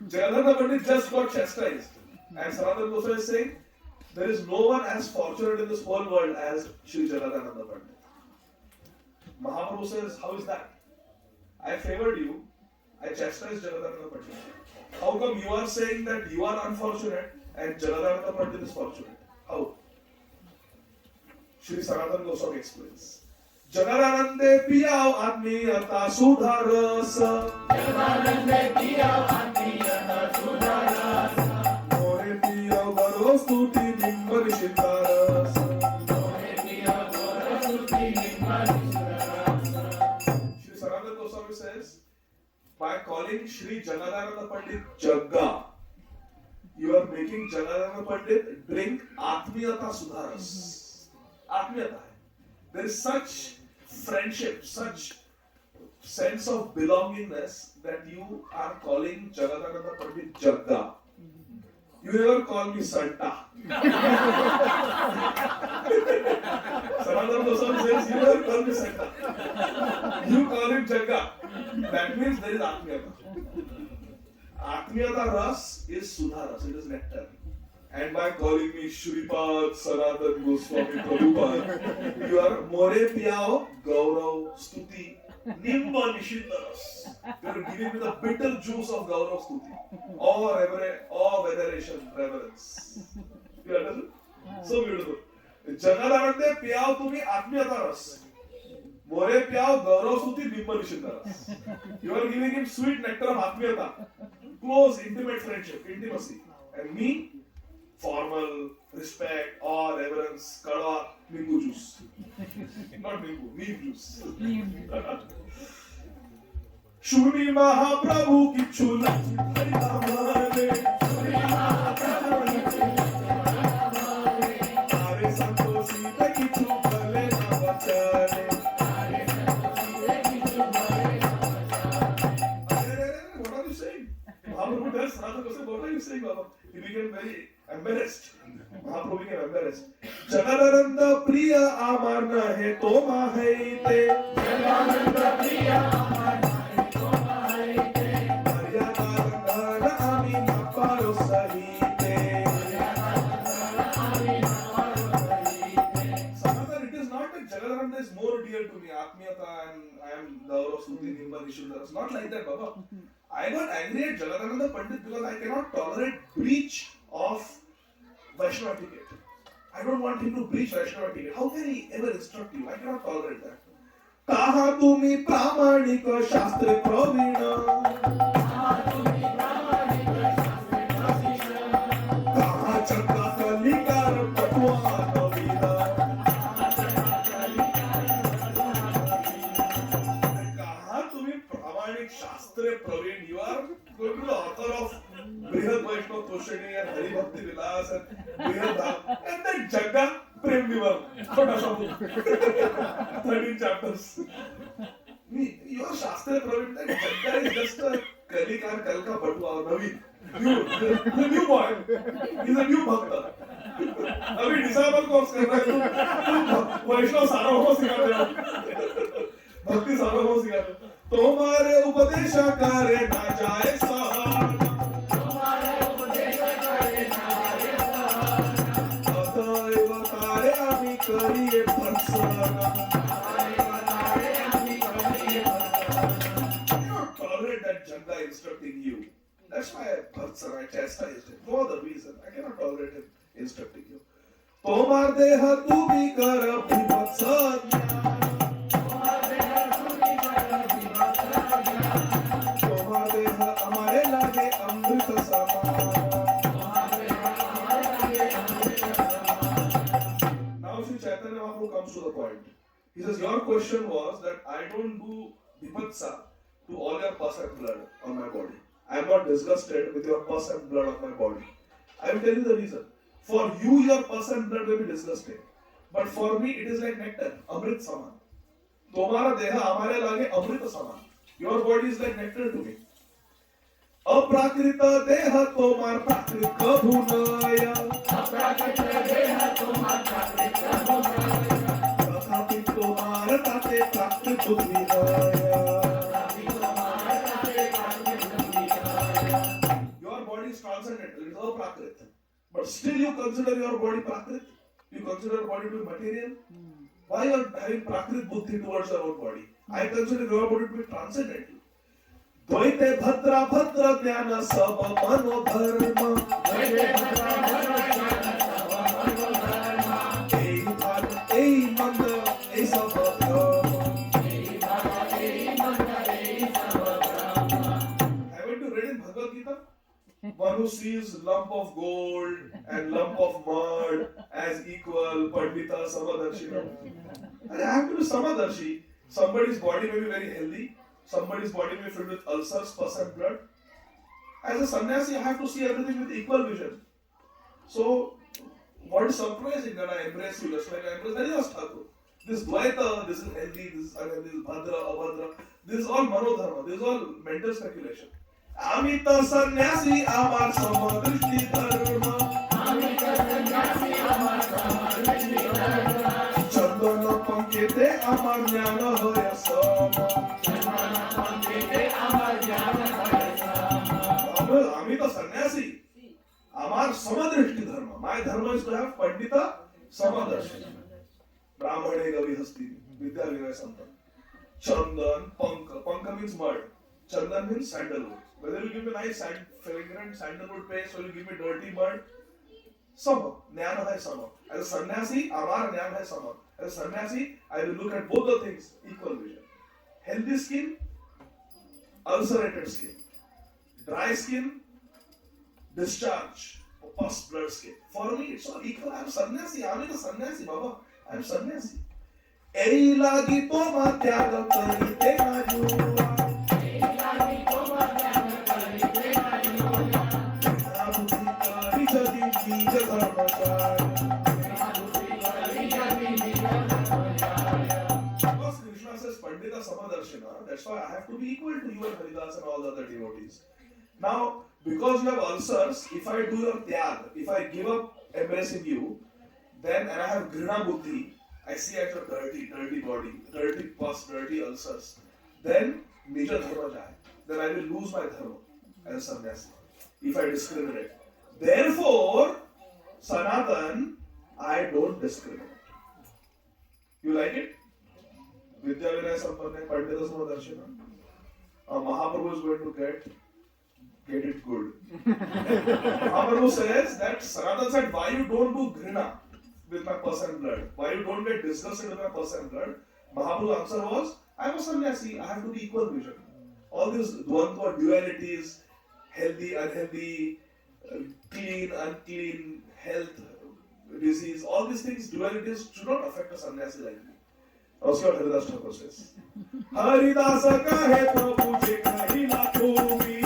Jagadananda Pandit just got chastised. And Sanatana Goswami is saying, there is no one as fortunate in this whole world as Sri Jagadananda Pandit. Mahaprabhu says, how is that? I favored you. I chastised Jagadananda Pandit. How come you are saying that you are unfortunate and Jagadananda Pandit is fortunate? How? Shri Sanatana Goswami explains. Jagadanande piyao atmiyata sudharasa. Jagadanande piyao atmiyata sudharasa. More piyao garostuti nimmanishitarasa. More piyao garostuti nimmanishitarasa. Shri Sanatana Goswami says, by calling Sri Jagadananda Pandit Jagga, you are making Jagadananda Pandit drink Atmiyata Sudharas. Atmiyata. There is such friendship, such sense of belongingness that you are calling Jagadananda Pandit Jagga. You never call me Santa. Sanatana Goswami says you never call me Santa. You call him Jagga. That means there is Atmiyata. Atmiyata ras is Sudha ras, it is nectar. And by calling me Shripad Sanatana Goswami Prabhupada, you are More Piyao Gaurav Stuti Nimba Nishita ras. You are giving me the bitter juice of Gaurav Stuti. Awe veneration, reverence. You understand? So beautiful. Jagadanande Piyao Tumi Atmiyata ras. More Piyao Gaurav Stuti Nimba Nishita ras. You are giving him sweet nectar of Atmiyata. Close, intimate friendship, intimacy. And me, formal, respect, awe, reverence, kadwa, nimbu juice. Not nimbu, neem juice. Shuni Mahaprabhu ki chula hari amare. Shuni Mahaprabhu ki chula hari amare. Aare santoshi te ki chupale na bachane. Aare santoshi te ki chupale na bachane. What are you saying? Mahaprabhu tells Sanatana Goswami, what are you saying, Baba? He became very embarrassed. Mahaprabhu became embarrassed. Jagadananda Priya Amar nahe toma hai te. Jagadananda Priya Amar nahe toma hai te. Maryada Gandhara Ami Naparo Sahite. Sanatana, it is not that Jagadananda is more dear to me, Atmiyata, and I am Gaurav Stuti Nimba Nishita. It's not like that, Baba. I got angry at Jagadananda Pandit because I cannot tolerate breach of Vaishnava etiquette. I don't want him to breach Vaishnava etiquette. How can he ever instruct you? I cannot tolerate that. Kaha tumi pramanika shastre pravina. Kaha chakka kalikar patwa navida. Kaha tumi pramanik shastre pravin. You are going to the author of Brihad Vaishnava Toshani and Hari Bhakti Vilas and Brihad Dham. And then Jagga Prem Nivar. 13 chapters. You are Shastra Pravin. Jagga is just a Kalikar Kalka Batua or Naveen. The new boy. He's a new Bhakta. अभी disciple course कर रहा है तू वैष्णव सार्वभौम सिखा रहे हो भक्ति सार्वभौम सिखा रहे हो तुम्हारे उपदेश करे ना जाए सहारा तुम्हारे उपदेश करे ना जाए सहारा अतएव तारे आमी करिए भत्सना अतएव तारे आमी करिए भत्सना You don't tolerate that Jagga instructing you. That's why Bhatsana, I chastised him. No other reason. I cannot tolerate him instructing you. Tomar deha tu bhi kar abhivatsana. Tomar deha tu bhi kar abhivatsana. Tomar deha hamare lage amrit samana. Tomar deha hamare lage amrit samana. Now Sri Chaitanya Mahaprabhu comes to the point. He says, your question was that I don't do vipatsa to all your pus and blood on my body. I am not disgusted with your pus and blood on my body. I will tell you the reason. For you, your pus and blood will be disgusting. But for me, it is like nectar, amrit saman. Tomara deha hamare lage amrit saman. Your body is like nectar to me. Aprakrita deha tomar prakrita bhunaya. Aprakrita deha tomar prakrita bhunaya. Tathapi tomar tate prakrita bhunaya. Your body is transcendental, it is aprakrit. But still you consider your body prakrit? You consider your body to be material? Why you are having prakrit buddhi towards your own body? I consider your body to be transcendental. Dvaite bhadra bhadra jnana sabha mano dharma. Dvaite bhadra bhadra jnana sabha mano dharma. Ei bhadra, ei manda, ei sabha dharma. Ei bhadra, ei manda, ei sabha dharma. Haven't you read in Bhagavad Gita? One who sees lump of gold and lump of mud as equal, Pandita, Samadarshi. I have to be Samadarshi. Somebody's body may be very healthy. Somebody's body may be filled with ulcers, pus and blood. As a sannyasi, I have to see everything with equal vision. So, what is surprising that I embrace you just like I embrace Haridas Thakur. This Dvaita, this is healthy, this is unhealthy, this is Bhadra, Abhadra. This is all Manodharma. This is all mental speculation. Amita sannyasi amar samadrishti dharma. Chandana pankete amar jnana hoya sama. Amita sannyasi amar samadrishti dharma. My dharma is to have pandita samadarshi. Brahmane gavi hasti. Vidya vinay sampan. Chandan, panka. Panka means mud. Chandan means sandalwood. Whether you give me nice fragrant sandalwood paste or you give me dirty mud, sama. Jnana hai sama. As a sannyasi, amar jnana hai sama. As a sannyasi, I will look at both the things, equal vision. Healthy skin, ulcerated skin. Dry skin, discharge, pus blood skin. For me, it's all equal. I am sannyasi. I am a sannyasi, Baba. I am sannyasi. Ei lagi toma tyaga karite na yuva. Because Krishna says Pandita Samadarshana, that's why I have to be equal to you and Haridas and all the other devotees. Now, because you have ulcers, if I do your tyag, if I give up embracing you, then and I have Grina Buddhi, I see at your dirty body, dirty pus, dirty ulcers, then Nija Dharma jai. Then I will lose my Dharma as a sannyasi if I discriminate. Therefore, Sanatan, I don't discriminate. You like it? Vidya Vinay Sampanna, Pandita Samadarshana. Mahaprabhu is going to get it good. Mahaprabhu says that Sanatan said, why you don't do Grina with my pus and blood? Why you don't get disgusted with my pus and blood? Mahaprabhu's answer was, I am a sannyasi, I have to be equal vision. All these dvandva dualities, healthy, unhealthy, clean, unclean, health, disease, all these things, dualities should not affect a sannyasi like me. Also what Haridas Thakur says. Haridasa kahe prabhu je kahi na kovi.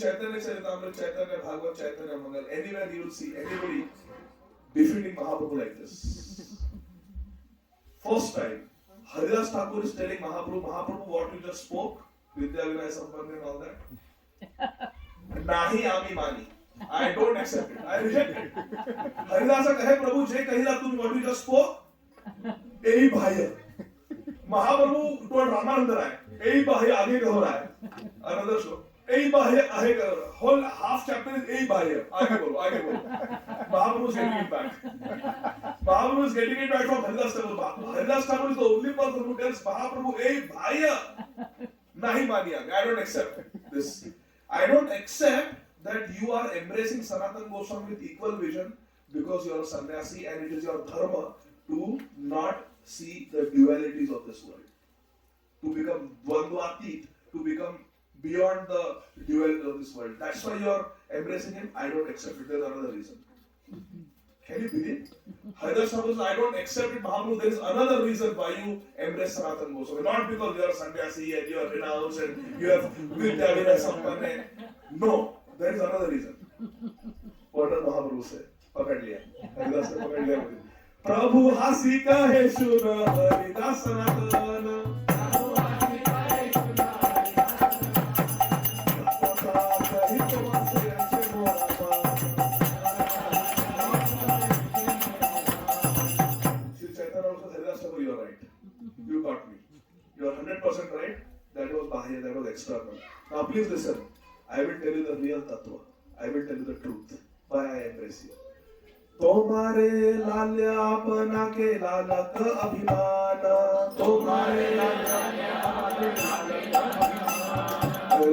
Chaitanya Charitamrita, Chaitanya Bhagavad, Chaitanya Mangal, anywhere you will see anybody defeating Mahaprabhu like this. First time, Haridas Thakur is telling Mahaprabhu, what you just spoke, Vidya Vinay Sampanna and all that. Nahi ami mani. I don't accept it. I reject it. Haridasa kahe Prabhu je kahila tumi what you just spoke. Ei bhaiya. Mahaprabhu told Ramananda Rai. Ei bhaiya aage ho raha hai. Another show. Ei bhaiya aage kar. Whole half chapter is ei bhaiya. Aage bolo. Mahaprabhu is getting it back. Mahaprabhu is getting it back from Haridas Thakur. Haridas Thakur is the only person who tells Mahaprabhu, ei bhaiya. Nahi mani aage. I don't accept this. I don't accept that you are embracing Sanatan Goswami with equal vision because you are a sannyasi and it is your dharma to not see the dualities of this world. To become dvandvatit, to become beyond the duality of this world. That's why you are embracing him. I don't accept it. There's another reason. Can you believe? Haridas Thakur says, I don't accept it, Mahaprabhu. There is another reason why you embrace Sanatan Goswami. Not because you are a sannyasi and you are renounced and you have Vidya Vinay Sampanna. No, there is another reason. What does Mahaprabhu say? Pakad liya. Haridas ne pakad liya. Prabhu hasi kahe shuna Haridas Sanatana. You got me. You are 100% right. That was Bahya, that was external. Now please listen. I will tell you the real tattva. I will tell you the truth. Why I embrace you. Tomare lalya apna ke lalak abhimana. Tomare lalya apna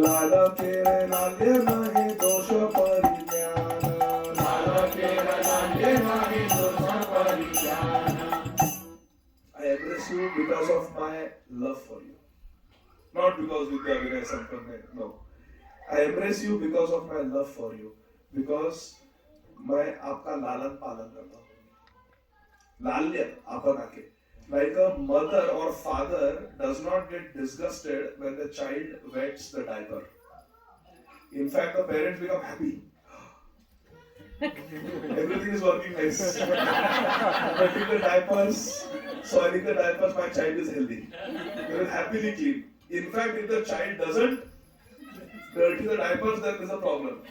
lalak lalya nahe dosha parijnana. Lalak lalya nahe dosha parijnana. I embrace you because of my love for you. Not because Vidya Vinay Sampanna. No. I embrace you because of my love for you. Because मैं आपका लालन पालन करता हूँ. लाल्य आपन आके. Like a mother or father does not get disgusted when the child wets the diaper. In fact, the parents become happy. Everything is working nice. Wetting the diapers, soiling the diapers, my child is healthy. They will happily clean. In fact, if the child doesn't dirty the diapers, then there's a problem.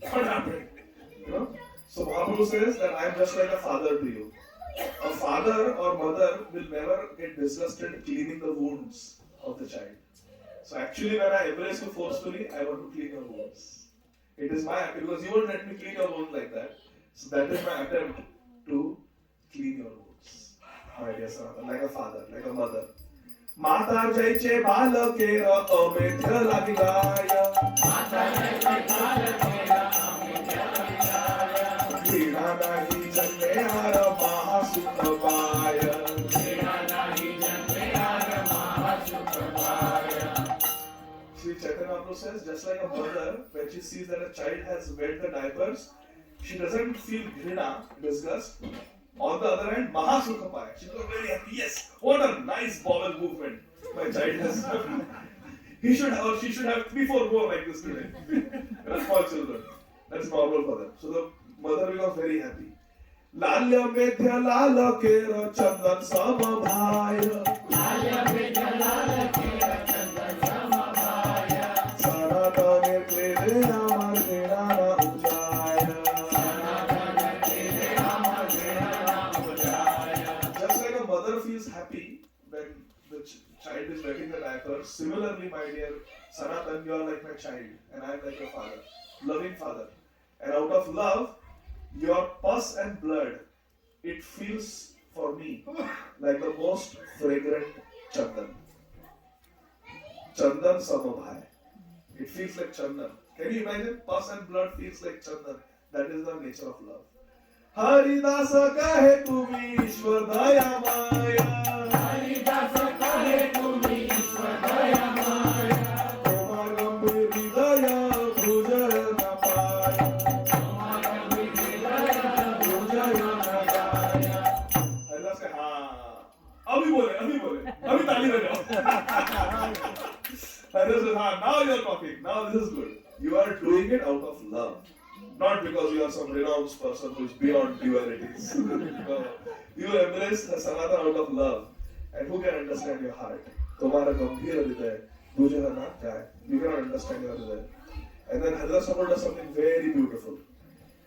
What happened? You know? So Mahaprabhu says that I am just like a father to you. A father or mother will never get disgusted cleaning the wounds of the child. So actually, when I embrace you forcefully, I want to clean your wounds. It is my because you won't let me clean your wounds like that. So that is my attempt to clean your wounds. My dear Sanatan, like a father, like a mother. Mata jaiche balakera amedhya lagigaya. Mata jaiche balakera amedhya lagigaya. Veena nahi janme ara mahasukhavaya. Veena nahi janme ara mahasukhavaya. Sri Chaitanya Mahaprabhu says, just like a mother, when she sees that a child has wet the diapers, she doesn't feel grina, disgust. On the other hand, Mahasukhapaya. She was very happy. Yes, what a nice bowel movement my child has done. He should have, or she should have 3-4 more like this today. Small children. That's normal for them. So the mother becomes very happy. Lalya medhya lala kera chandan samabhaya. Lalya medhya lala kera chandan samabhaya. Sanatane klede amar vedana ujaya. Sanatane klede amar vedana ujaya. Just like a mother feels happy when the child is wetting the diaper, similarly, my dear Sanatan, you are like my child, and I am like your father, loving father. And out of love, your pus and blood, it feels for me like the most fragrant chandan. Chandan samabhaya. It feels like chandan. Can you imagine? Pus and blood feels like chandan. That is the nature of love. Haridasa kahe tumi Ishwar daya maya. Haridasa kahe tumi Ishwar daya maya. Tomar gambhir hridaya bhujar na paya. Tomar gambhir hridaya bhujar na paya. Haridas say, हाँ, अभी बोले, अभी ताली बजाओ. Haridas says, हाँ, now you are talking, now this is good. You are doing it out of love. Not because you are some renounced person who is beyond dualities. No. You embrace the Sanatana out of love. And who can understand your heart? Tomara gambhira hridaya, bhujara na jaya. You cannot understand your hridaya. And then Haridas Thakur does something very beautiful.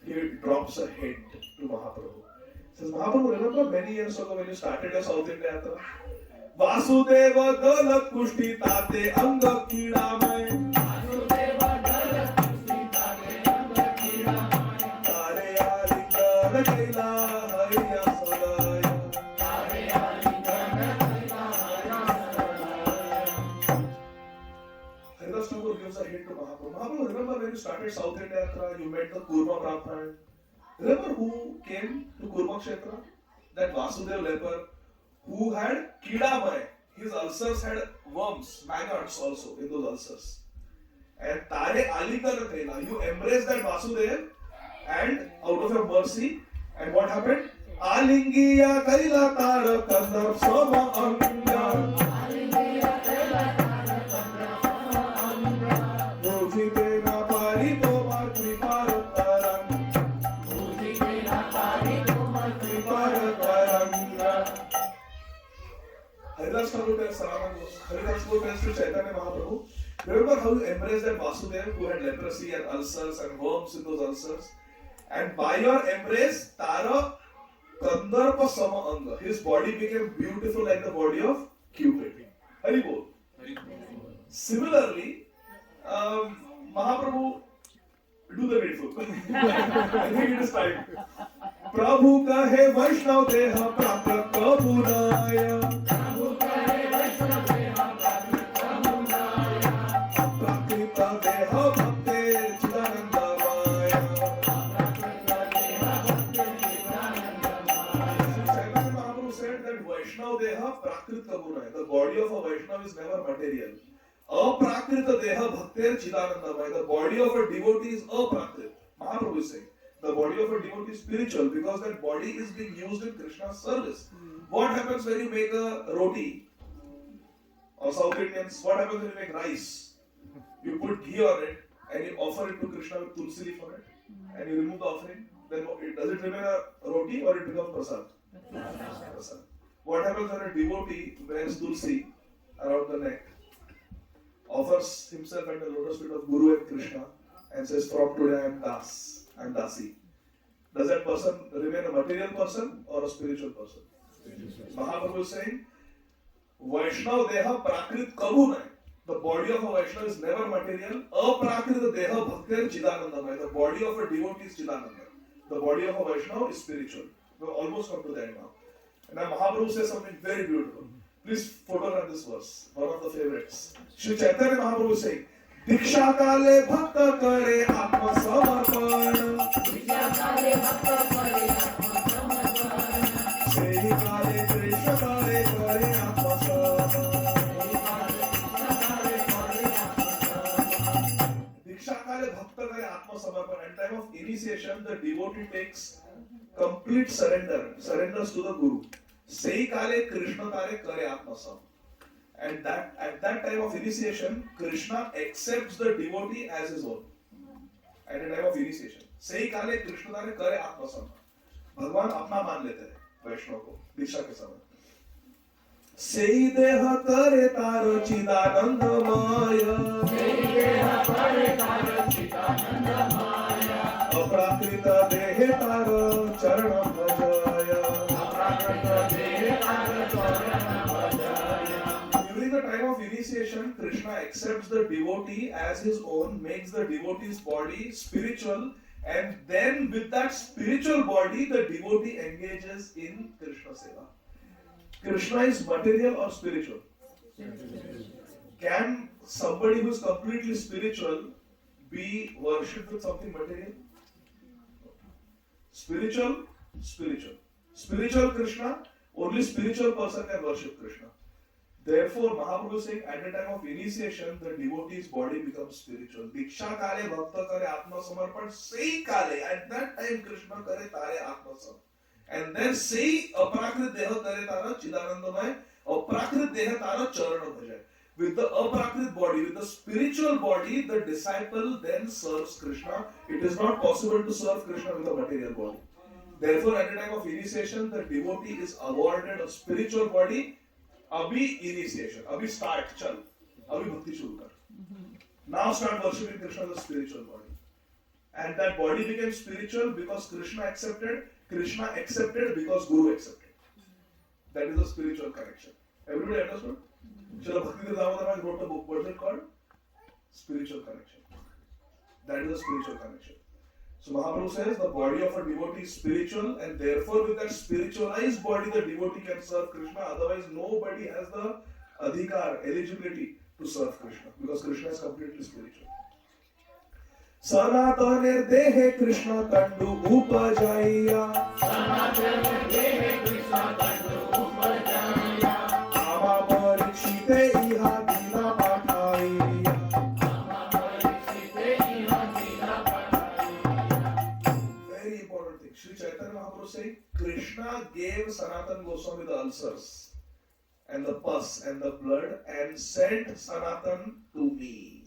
He drops a hint to Mahaprabhu. He says, Mahaprabhu, remember many years ago when you started your South India Yatra? Vasudeva Galat Kushti Tate Anga Kida Mai. Vasudeva Galat Kushti Tate Anga Kida Mai. Tare Alingana Kaila Hariya Sadaya. Tare Alingana Kaila Hariya Sadaya. Haridas Thakur gives a hint to Mahaprabhu. Mahaprabhu, remember when you started South India Yatra, you met the Kurma Brahman. Remember who came to Kurma Kshetra? That Vasudeva leper who had Kidamai. His ulcers had worms, maggots also in those ulcers. And Tare Alingana Kaila, you embraced that Vasudeva and out of your mercy, and what happened? Alingiya Kaila Tara Kandar Sama Anga. Alingiya Kaila Tara Kandar Sama Anga. Mujite na pari tomar kripar tarang. Mujite na pari tomar Kripar taranga. Haridas Thakur tells to Chaitanya Mahaprabhu, remember how you embraced that Vasudeva who had leprosy and ulcers and worms in those ulcers? And by your embrace, Tara Kandarpa Sama Anga, his body became beautiful like the body of Cupid. Haribol. Similarly, Mahaprabhu, do the needful. I think it is time. Prabhu kahe Vaishnav deha prapya kabunaya. Prabhu kahe Vaishnav deha prapya kabunaya. Prakrita deha bhakte chidananda maya. Prakrita deha bhakte chidananda maya. Chaitanya Mahaprabhu said that Vaishnav deha prakrit kabunaya. The body of a Vaishnav is never material. Aprakrita deha bhakter chidanandamaya. The body of a devotee is aprakrit. Mahaprabhu is saying the body of a devotee is spiritual because that body is being used in Krishna's service. What happens when you make a roti? Or South Indians, what happens when you make rice? You put ghee on it and you offer it to Krishna with tulsi leaf on it, and you remove the offering. Then does it remain a roti or it becomes prasad? Prasad. What happens when a devotee wears tulsi around the neck, offers himself at the lotus feet of Guru and Krishna, and says, "From today I am Das, I am Dasi"? Does that person remain a material person or a spiritual person? Mahaprabhu is saying, Vaishnav Deha Prakrit Kabhu nahi. The body of a Vaishnava is never material. Aprakrit Deha Bhaktir Chidanandamaya. The body of a devotee is Chidananda. The body of a Vaishnava is spiritual. We've almost come to the end now. And now Mahaprabhu says something very beautiful. Please photograph this verse, one of the favorites. Shri Chaitanya Mahaprabhu is saying, Diksha Kale Bhakta Kare Atma Samarpan. Diksha Kale Bhakta Kare Atma Samarpan. Sehi Kale Krishna Kale Kare Atma Samarpan. Diksha Kale Bhakta Kare Atma Samarpan. At time of initiation, the devotee takes complete surrenders to the Guru. Sehi Kale Krishna Kale Kare Atma Samarpan. And that at that time of initiation, Krishna accepts the devotee as his own. At the time of initiation, सही काले कृष्ण तारे करे आत्मसम. भगवान अपना मान लेते हैं वैष्णव को दीक्षा के समय. सही देह करे तारो चिदानंद माया. सही देह करे तारो चिदानंद माया. अप्राकृत देह तारो चरण भजाया. अप्राकृत देह तारो चरण भजाया. During the time of initiation, Krishna accepts the devotee as his own, makes the devotee's body spiritual, and then with that spiritual body, the devotee engages in Krishna Seva. Krishna is material or spiritual? Can somebody who is completely spiritual be worshipped with something material? Spiritual, spiritual. Spiritual Krishna, only spiritual person can worship Krishna. Therefore, Mahaprabhu is saying at the time of initiation, the devotee's body becomes spiritual. Diksha Kale Bhakta Kare Atma Samarpan. Sei Kale, at that time Krishna Kare Tare Atma Sam. And then Sei Aprakrit Deha Kare Tara Chidanandamaya. Aprakrit Deha Tara Charana Bhajaya. With the aprakrit body, with the spiritual body, the disciple then serves Krishna. It is not possible to serve Krishna with a material body. Therefore, at the time of initiation, the devotee is awarded a spiritual body. Abhi initiation, abhi start, chal, abhi bhakti shuru kar. Now start worshipping Krishna as a spiritual body. And that body became spiritual because Krishna accepted because Guru accepted. That is a spiritual connection. Everybody understood? Srila Bhaktivedanta Damodar wrote a book, what is it called? Spiritual connection. That is a spiritual connection. So Mahaprabhu says the body of a devotee is spiritual, and therefore with that spiritualized body the devotee can serve Krishna. Otherwise nobody has the adhikar, eligibility to serve Krishna, because Krishna is completely spiritual. Sanataner dehe Krishna tandu upajaya. Sanatana dehe Krishna tandu upajaya. Ama parikshite iha dina pathaiya. Ama parikshite iha dina pathaiya. Very important thing. Shri Chaitanya Mahaprabhu saying Krishna gave Sanatana Goswami the ulcers and the pus and the blood and sent Sanatana to me.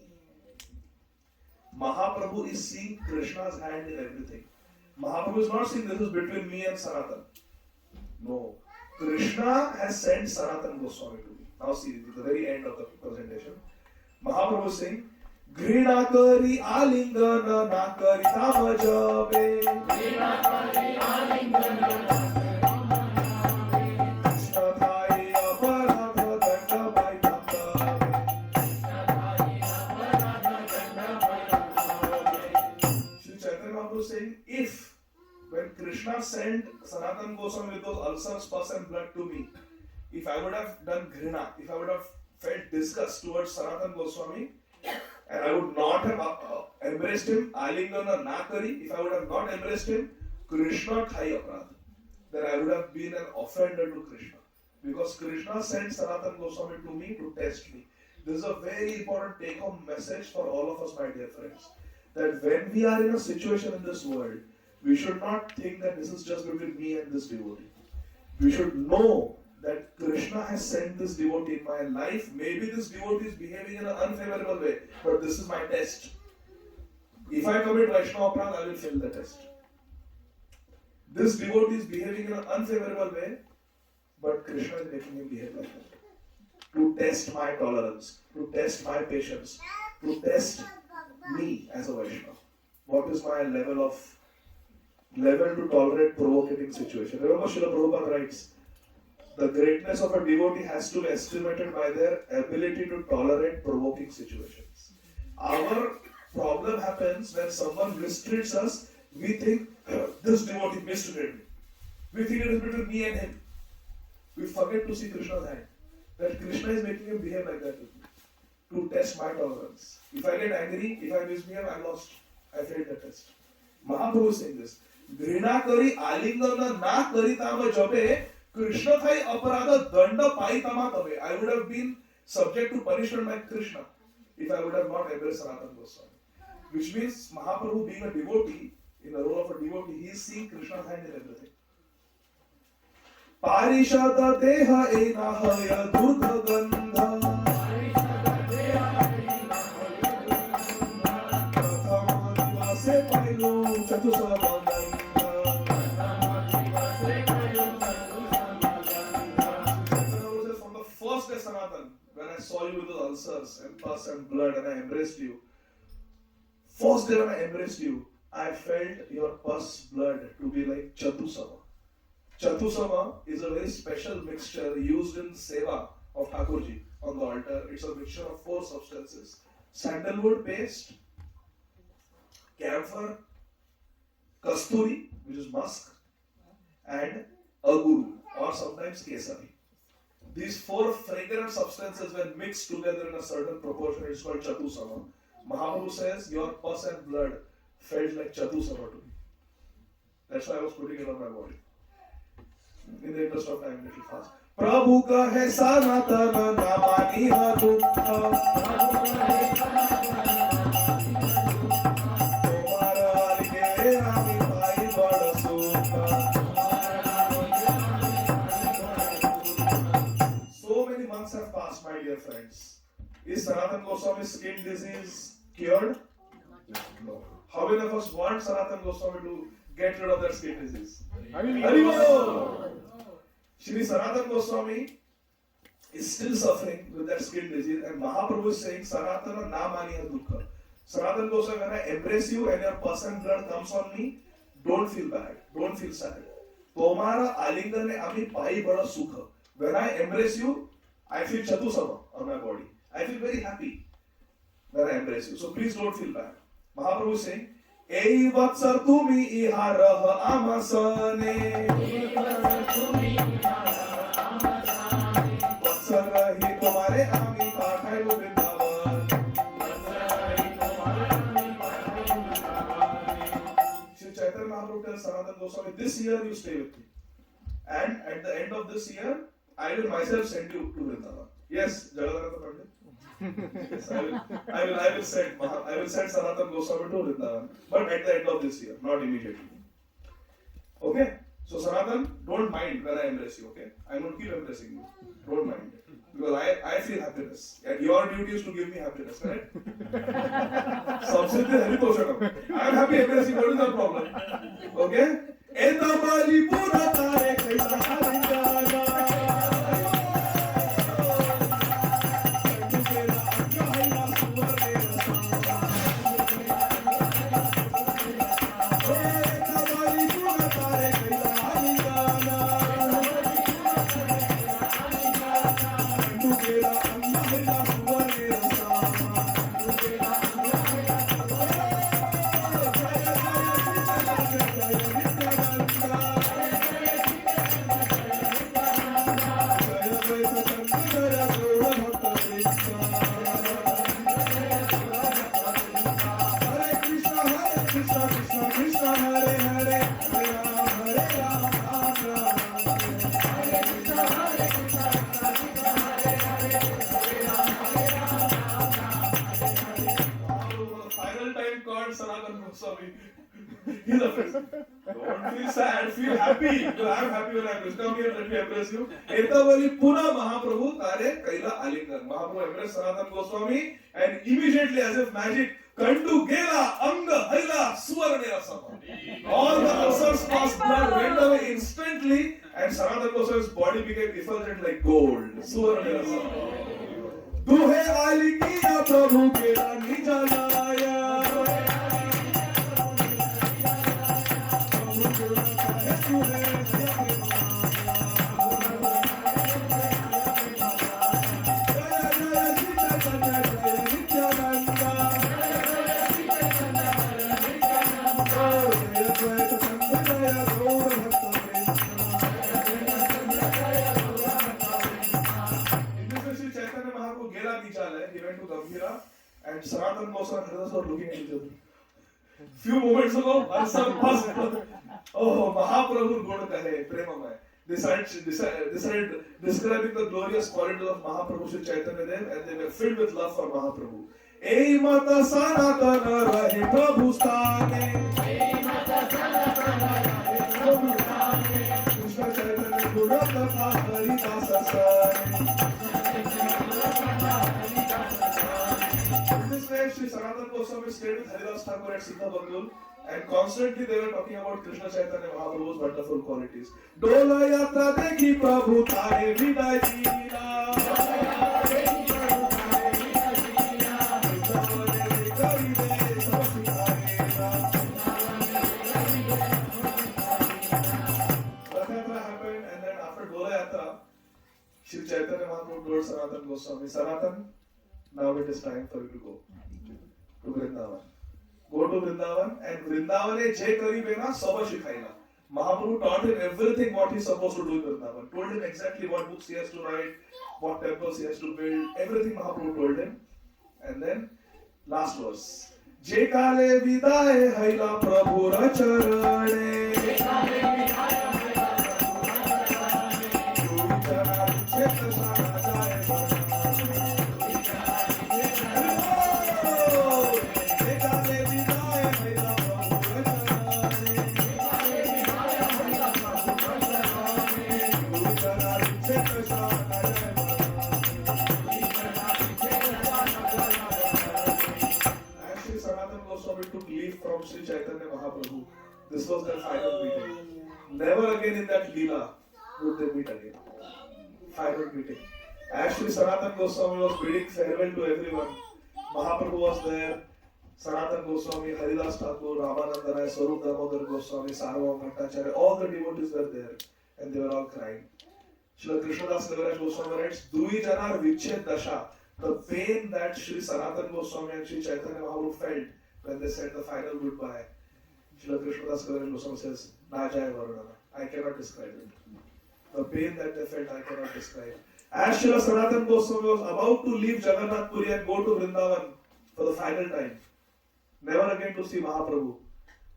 Mahaprabhu is seeing Krishna's hand in everything. Mahaprabhu is not saying this is between me and Sanatana. No. Krishna has sent Sanatana Goswami to me. Now see, at the very end of the presentation, Mahaprabhu is saying, Grina kari alingana na kari tamajabe. Grina kari alingana na kari tamajabe. Krishna thai aparadha danda bhai tamajabe. Krishna thai aparadha danda bhai tamajabe. Shri Chaitanya Mahaprabhu is saying, if when Krishna sent Sanatana Goswami with those ulcers, pus and blood to me, if I would have done grina, if I would have felt disgust towards Sanatana Goswami, and I would not have embraced him, alingana na kari, if I would have not embraced him, Krishna thai aparadha, then I would have been an offender to Krishna. Because Krishna sent Sanatana Goswami to me to test me. This is a very important take-home message for all of us, my dear friends. That when we are in a situation in this world, we should not think that this is just between me and this devotee. We should know that Krishna has sent this devotee in my life. Maybe this devotee is behaving in an unfavorable way, but this is my test. If I commit Vaishnava Aparadha, I will fail the test. This devotee is behaving in an unfavorable way, but Krishna is making him behave like that. To test my tolerance, to test my patience, to test me as a Vaishnava. What is my level to tolerate provocating situation? Remember Srila Prabhupada writes, the greatness of a devotee has to be estimated by their ability to tolerate provoking situations. Our problem happens when someone mistreats us. We think this devotee mistreated me. We think it is between me and him. We forget to see Krishna's hand. That Krishna is making him behave like that with me. To test my tolerance. If I get angry, if I misbehave, I lost. I failed the test. Mahaprabhu is saying this. Grina kari alingana na kari tama jape Krishna thai aparadha danda pai tama tabe. I would have been subject to punishment by Krishna if I would have not embraced Sanatana Goswami. Which means Mahaprabhu being a devotee, in the role of a devotee, he is seeing Krishna's hand in everything. Parishada deha enahaya durdha gandha prathama divase pailu chatusama gandha. From the first day, Sanatan, when I saw you with those ulcers and pus and blood and I embraced you, first day when I embraced you, I felt your pus blood to be like Chatusama. Chatusama is a very special mixture used in seva of Thakurji on the altar. It's a mixture of 4 substances. Sandalwood paste, camphor, kasturi, which is musk, and aguru or sometimes kesari. These 4 fragrant substances when mixed together in a certain proportion, it's called Chatusama. Mahaprabhu says your pus and blood felt like Chatusama to me. That's why I was putting it on my body. In the interest of time, little fast. Prabhu ka hai sanatana namani ha dukha. Tomara alike ami pai bada sukha. So many months have passed, my dear friends. Is Sanatana Goswami's skin disease cured? No. How many of us want Sanatana Goswami to get rid of that skin disease? Haribol! Shri Sanatana Goswami is still suffering with that skin disease, and Mahaprabhu is saying, Sanatana namaniya dukkha. Sanatana Goswami, when I embrace you and your pus and blood comes on me, don't feel bad, don't feel sad. Tomara alingane ami pai bada sukha. When I embrace you, I feel Chatusama on my body. I feel very happy when I embrace you. So please don't feel bad. Mahaprabhu is saying, Ei vatsar tumi iha raha amasane. Vatsar rahi tumhare ami pathai Vrindavan. Shri Chaitanya Mahaprabhu tells Sanatana Goswami, this year you stay with me. And at the end of this year, I will myself send you to Vrindavan. Yes, Jagadhanatha Pandit. Yes, I will send Sanatana Goswami to Vrindavan, but at the end of this year, not immediately. Okay? So Sanatan, don't mind when I embrace you, okay? I don't keep embracing you. Don't mind. Because I feel happiness. And your duty is to give me happiness, correct? I am happy embracing, what is the problem? Okay? want Sanatan Goswami. He's afraid. Don't feel sad, feel happy. You I'm happy when I come here and let me embrace you. एतावली पुनः महाप्रभु तारे कैला आलिंगन. Mahaprabhu embraced Sanatan Goswami and immediately as if magic, Kandu Gela, Anga, Haila, Suvarnera Sama. All the ulcers past blood went away instantly and Sanatan Goswami's body became effulgent like gold. Suvarnera Sama. दुहे आली किया प्रभु के रानी जलाया and Sanatan Goswami and Haridas were looking at each other. Few moments ago, Arsa first, oh, Mahaprabhu Guna Kahe, Premamay. They started describing the glorious qualities of Mahaprabhu Sri Chaitanya Dev and they were filled with love for Mahaprabhu. Ei Mata Sanatana Rahe Prabhu Sthane. Ei Mata Sanatana Rahe Prabhu Sthane. Krishna Chaitanya Guna Katha Haridasa Sane. Shri Sanatan Goswami stayed with Haridas Thakur at Siddha Bandul and constantly they were talking about Krishna Chaitanya Mahaprabhu's wonderful qualities. Dola yatra dekhi Prabhu tare viday dina. Rath Yatra happened and then after Dola Yatra, Shri Chaitanya Mahaprabhu told Sanatan Goswami, Sanatan, now it is time for you to go to Vrindavan. Go to Vrindavan and Vrindavan je karibena saba shikhaina. Mahaprabhu taught him everything what he is supposed to do in Vrindavan. Told him exactly what books he has to write, what temples he has to build, everything Mahaprabhu told him. And then last verse. Je kale vidaye haila Prabhu racharane. Je kale vidaye haila Prabhu racharane. From Sri Chaitanya Mahaprabhu. This was their final meeting. Never again in that Leela would they meet again. Final meeting. As Sri Sanatan Goswami was bidding farewell to everyone, Mahaprabhu was there, Sanatan Goswami, Haridas Thakur, Ramananda Rai, Swarup Damodar Goswami, Sarvam Bhattacharya, all the devotees were there and they were all crying. Srila Krishnadas Kaviraj Goswami writes, Dui Janar Viched Dasha, the pain that Sri Sanatan Goswami and Sri Chaitanya Mahaprabhu felt when they said the final goodbye. Srila Krishnadas Kaviraj Goswami says, Na Jai Varunana. I cannot describe it. The pain that they felt, I cannot describe. As Srila Sanatan Goswami was about to leave Jagannath Puri and go to Vrindavan for the final time, never again to see Mahaprabhu,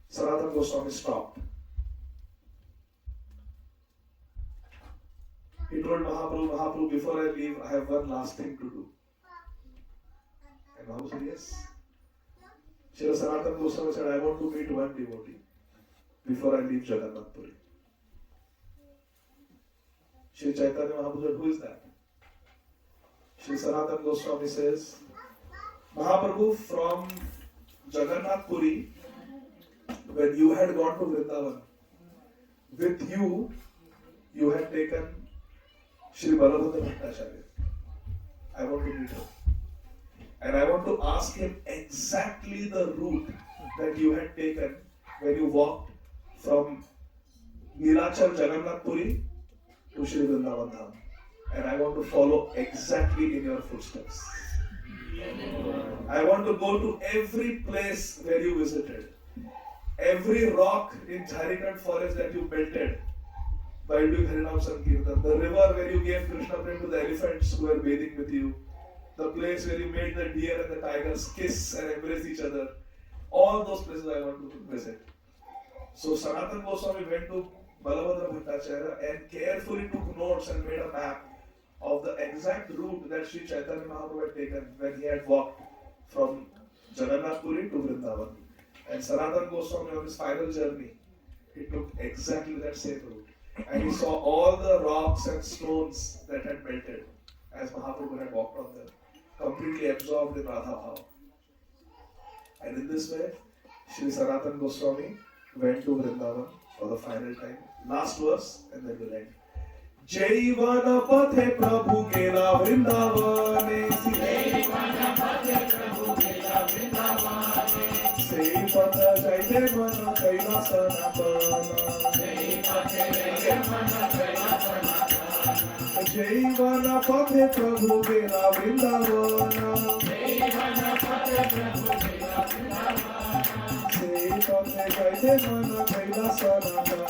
Sanatan Goswami stopped. He told Mahaprabhu, Mahaprabhu, before I leave, I have one last thing to do. And Mahaprabhu said, yes. Srila Sanatan Goswami said, I want to meet one devotee before I leave Jagannath Puri. Sri Chaitanya Mahaprabhu said, who is that? Sri Sanatan Goswami says, Mahaprabhu, from Jagannath Puri, when you had gone to Vrindavan, with you, you had taken Shri Balabhadra Bhattacharya. I want to meet him. And I want to ask him exactly the route that you had taken when you walked from Nilachal Jagannath Puri to Shri Vrindavan Dham. And I want to follow exactly in your footsteps. I want to go to every place where you visited. Every rock in Jharkhand forest that you belted while doing Harinam Sankirtan. The river where you gave Krishna Prem to the elephants who were bathing with you. The place where you made the deer and the tigers kiss and embrace each other. All those places I want to visit. So Sanatan Goswami went to Balabhadra Bhattacharya and carefully took notes and made a map of the exact route that Sri Chaitanya Mahaprabhu had taken when he had walked from Jagannath Puri to Vrindavan. And Sanatan Goswami on his final journey, he took exactly that same route. And he saw all the rocks and stones that had melted as Mahaprabhu had walked on them, completely absorbed in Radha Bhava. And in this way, Sri Sanatan Goswami went to Vrindavan for the final time. Last verse, and then we'll end. जैवन पथे प्रभु गेला वृंदावने से पथ जैते मन कैलासनापन जैवन पथे प्रभु गेला वृंदावन से पथ जैते मन कैलासनापन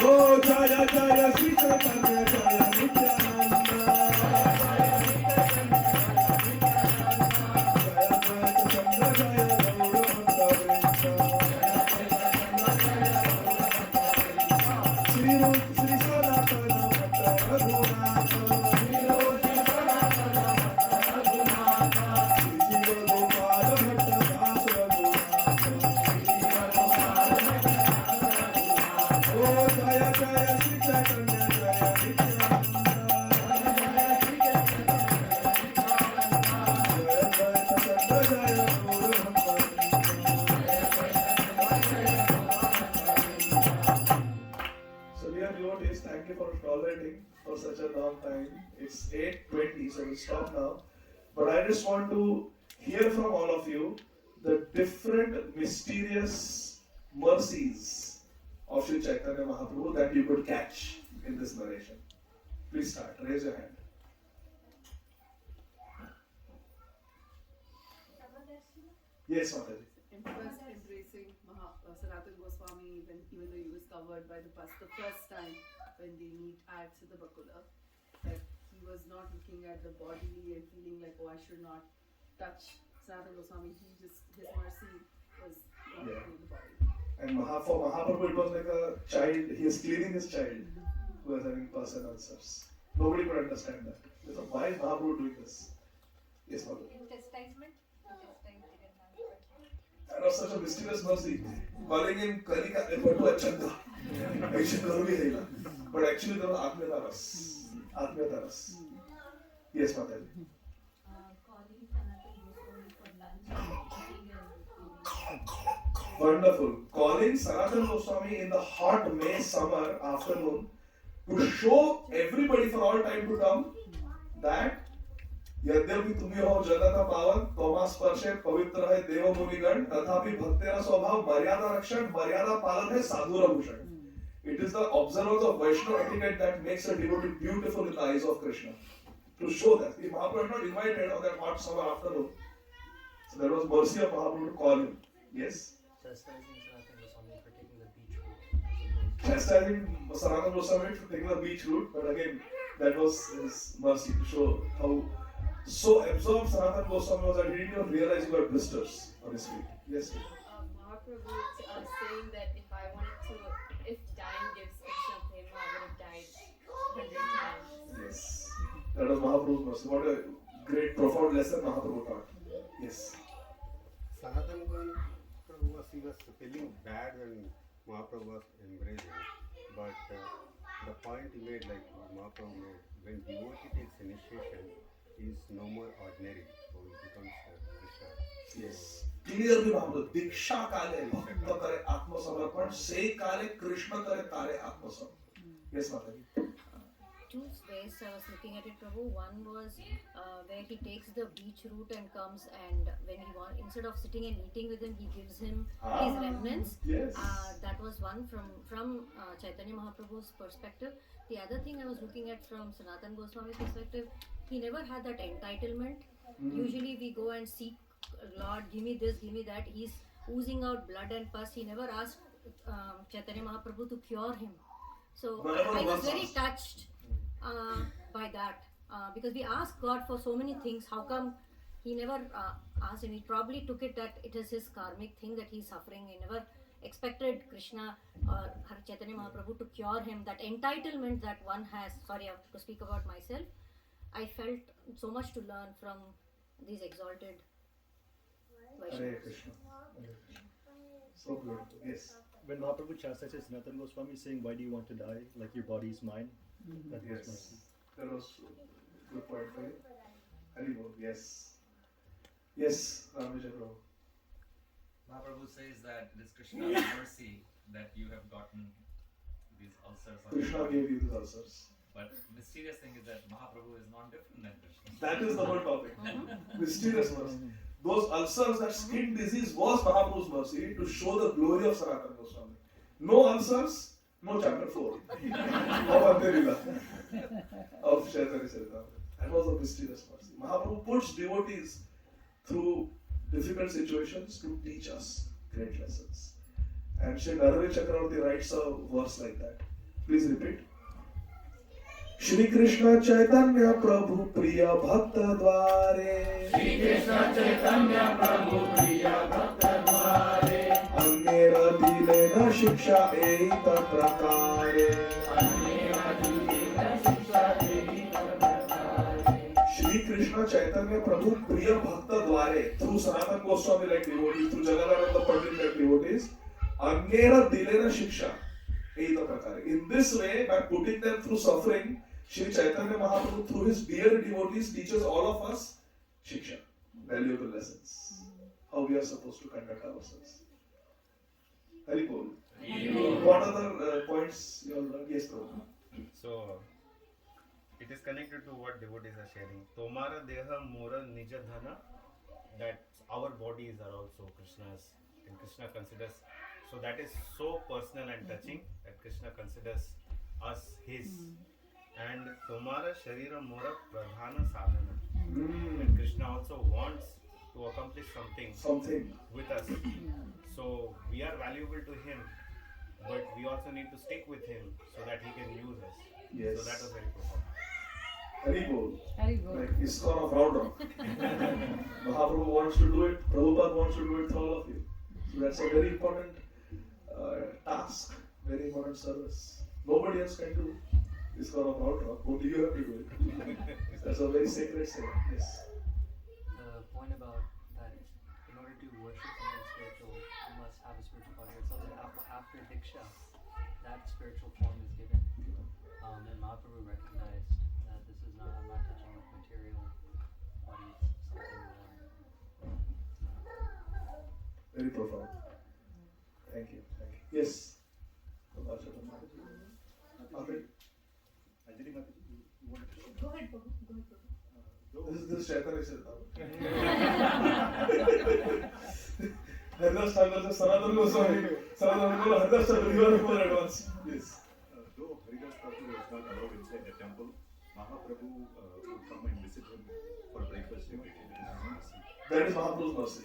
ओ जय जय श्री चैतन्य जय नित्यानंद जय अद्वैत चंद्र जय गौर भक्त श्री रूप श्री सनातन भक्त रघुनाथ श्री जीव गोपाल भक्त दास रघुनाथ ओ जय जय श्री चैतन्य जय नित्यानंद जय अद्वैत चंद्र जय गौर भक्त So dear devotees, thank you for tolerating for such a long time. It's 8:20, so we'll stop now. But I just want to hear from all of you the different mysterious mercies of Sri Chaitanya Mahaprabhu that you could catch in this narration. Please start. Raise your hand. Yes, Mataji. And first embracing Sanatan Goswami, even though he was covered by the past, the first time when they meet at Siddhabakula, that he was not looking at the body and feeling like, oh, I should not touch Sanatan Goswami. His mercy was not Yeah. to the body. And for Mahaprabhu, it was like a child. He is cleaning his child who was having person ulcers. Nobody could understand that. They thought, why is Mahaprabhu doing this? Yes, Mahaprabhu. Chastisement. That was such a mysterious mercy. Calling him Kalika Epatu Achanda. Aisha Karuli Haila. But actually, there was Atmiyata Ras. Atmiyata Ras. Yes, Mataji. Calling Sanatan Goswami for lunch and Wonderful. Calling Sanatan Goswami in the hot May summer afternoon to show everybody for all time to come that यद्यपि तुम्ही हो जगत पावन तोमा स्पर्शे पवित्र है देव मुनिगण तथापि भक्तेरा स्वभाव मर्यादा रक्षण मर्यादा पालन है साधुर Bhushan. It is the observance of Vaishnava etiquette that makes a devotee beautiful in the eyes of Krishna. To show that the Mahaprabhu had not invited on that hot summer afternoon, so there was mercy of Mahaprabhu to call him. Yes. Chastising Sanatan Goswami for taking the beach route. Chastising Sanatan Goswami for taking the beach route, but again, that was his mercy to show how so absorbed Sanatan Goswami was that he didn't even realize he got blisters on his feet. Yes. Mahaprabhu saying that if dying gives Krishna prema, I would have died 100 times. Yes. That was Mahaprabhu's mercy. What a great, profound lesson Mahaprabhu taught. Yes. Sanatan he was feeling bad when Mahaprabhu was embracing, but the point he made, like Mahaprabhu made, when devotee takes initiation, he is no more ordinary, so he becomes Krishna. Yes. Clearly Mahaprabhu, Diksha Kale, Bhakta Kare Atmasamarpan, Say Kale, Krishna Kare Tare Atmasamarpan. Yes, Mataji. Two ways I was looking at it, Prabhu. One was where he takes the beach route and comes, and when he instead of sitting and eating with him, he gives him his remnants. Yes. That was one from Chaitanya Mahaprabhu's perspective. The other thing I was looking at from Sanatan Goswami's perspective, he never had that entitlement. Usually we go and seek, Lord, give me this, give me that. He's oozing out blood and pus. He never asked Chaitanya Mahaprabhu to cure him. So Never I was once very asked. touched by that because we ask God for so many things. How come he never asked him? He probably took it that it is his karmic thing that he's suffering. He never expected Krishna or Chaitanya Mahaprabhu to cure him. That entitlement that one has. Sorry, I have to speak about myself. I felt so much to learn from these exalted Hare Vaishnavas. Krishna. Hare Krishna. So beautiful. Yes. When Mahaprabhu chastises Sanatana Goswami saying, "Why do you want to die? Like your body is mine." That was Yes. mercy. That was good point for you. Haribol. Yes. Yes, Ramvijay Prabhu. Mahaprabhu says that it is Krishna's mercy that you have gotten these ulcers on your Krishna body. gave you these ulcers. But mysterious thing is that Mahaprabhu is not different than Krishna. That is the whole topic. Mysterious mercy. Those ulcers, that skin disease was Mahaprabhu's mercy to show the glory of Sanatana Goswami. No ulcers, no chapter 4 of Antelila of Chaitanya Charitamrita. That was a mysterious mercy. Mahaprabhu puts devotees through difficult situations to teach us great lessons. And Shri Narari Chakravarti writes a verse like that. Please repeat. Shri Krishna Chaitanya प्रभु प्रिय भक्त द्वारे श्री कृष्ण चैतन्य प्रभु प्रिय भक्त द्वारे अन्येर दिले न शिक्षा एक प्रकारे श्री कृष्ण चैतन्य प्रभु प्रिय भक्त द्वारे through Sanatana Goswami like devotees, through Jagannatha Pandit like devotees, अन्येर दिले न शिक्षा एक प्रकारे. In this way, by putting them through suffering, Shri Chaitanya Mahaprabhu, through his dear devotees, teaches all of us shiksha, valuable lessons, how we are supposed to conduct ourselves. Haribol. What other points you all learned? Yes, Prabhu. So, it is connected to what devotees are sharing. Tomara deha mora nija dhana, that our bodies are also Krishna's, and Krishna considers, so that is so personal and touching that Krishna considers us his. And Tomara Sharira Mora Pradhana Sadhana. And Krishna also wants to accomplish something with us. So we are valuable to him, but we also need to stick with him so that he can use us. Yes. So that was very profound. Haribol. Like ISKCON of Round Rock. Mahaprabhu wants to do it, Prabhupada wants to do it for all of you. So that's a very important task, very important service. Nobody else can do ISKCON of Round Rock, only you have to do it. That's a very sacred thing. Yes. The point about that in order to worship something spiritual, you must have a spiritual body yourself. And after Diksha, that spiritual form is given. And Mahaprabhu recognized that this is not, I'm not touching with material body, something Very profound. Thank you. Thank you. Yes. Margaret? Go ahead, Prabhu. Go ahead, Prabhu. This is Chaitanya Charitamrita. Haridas Thakur says Sanatana Goswami. Sanatana Goswami, Haridas Thakur, you are more advanced. Yes. Though Haridas Thakur was not allowed inside the temple, Mahaprabhu would come and visit him for breakfast every day. That is Mahaprabhu's mercy.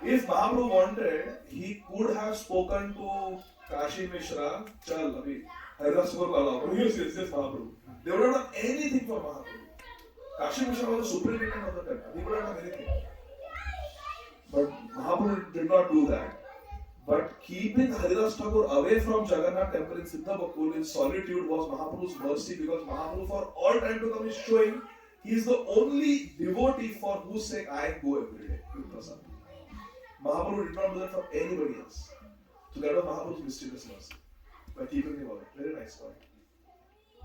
If Mahaprabhu wanted, he could have spoken to Kashi Mishra, Chal, Abhi, Haridas Thakur ko allow. Yes, Mahaprabhu. They would have done anything for Mahaprabhu. Kashi Mishra was the superintendent of the temple. He would have done anything. But Mahaprabhu did not do that. But keeping Haridas Thakur away from Jagannath temple in Siddha Bakul in solitude was Mahaprabhu's mercy, because Mahaprabhu for all time to come is showing he is the only devotee for whose sake I go every day with Prasad. Mahaprabhu did not do that for anybody else. So that was Mahaprabhu's mysterious mercy by keeping him away. Very nice point.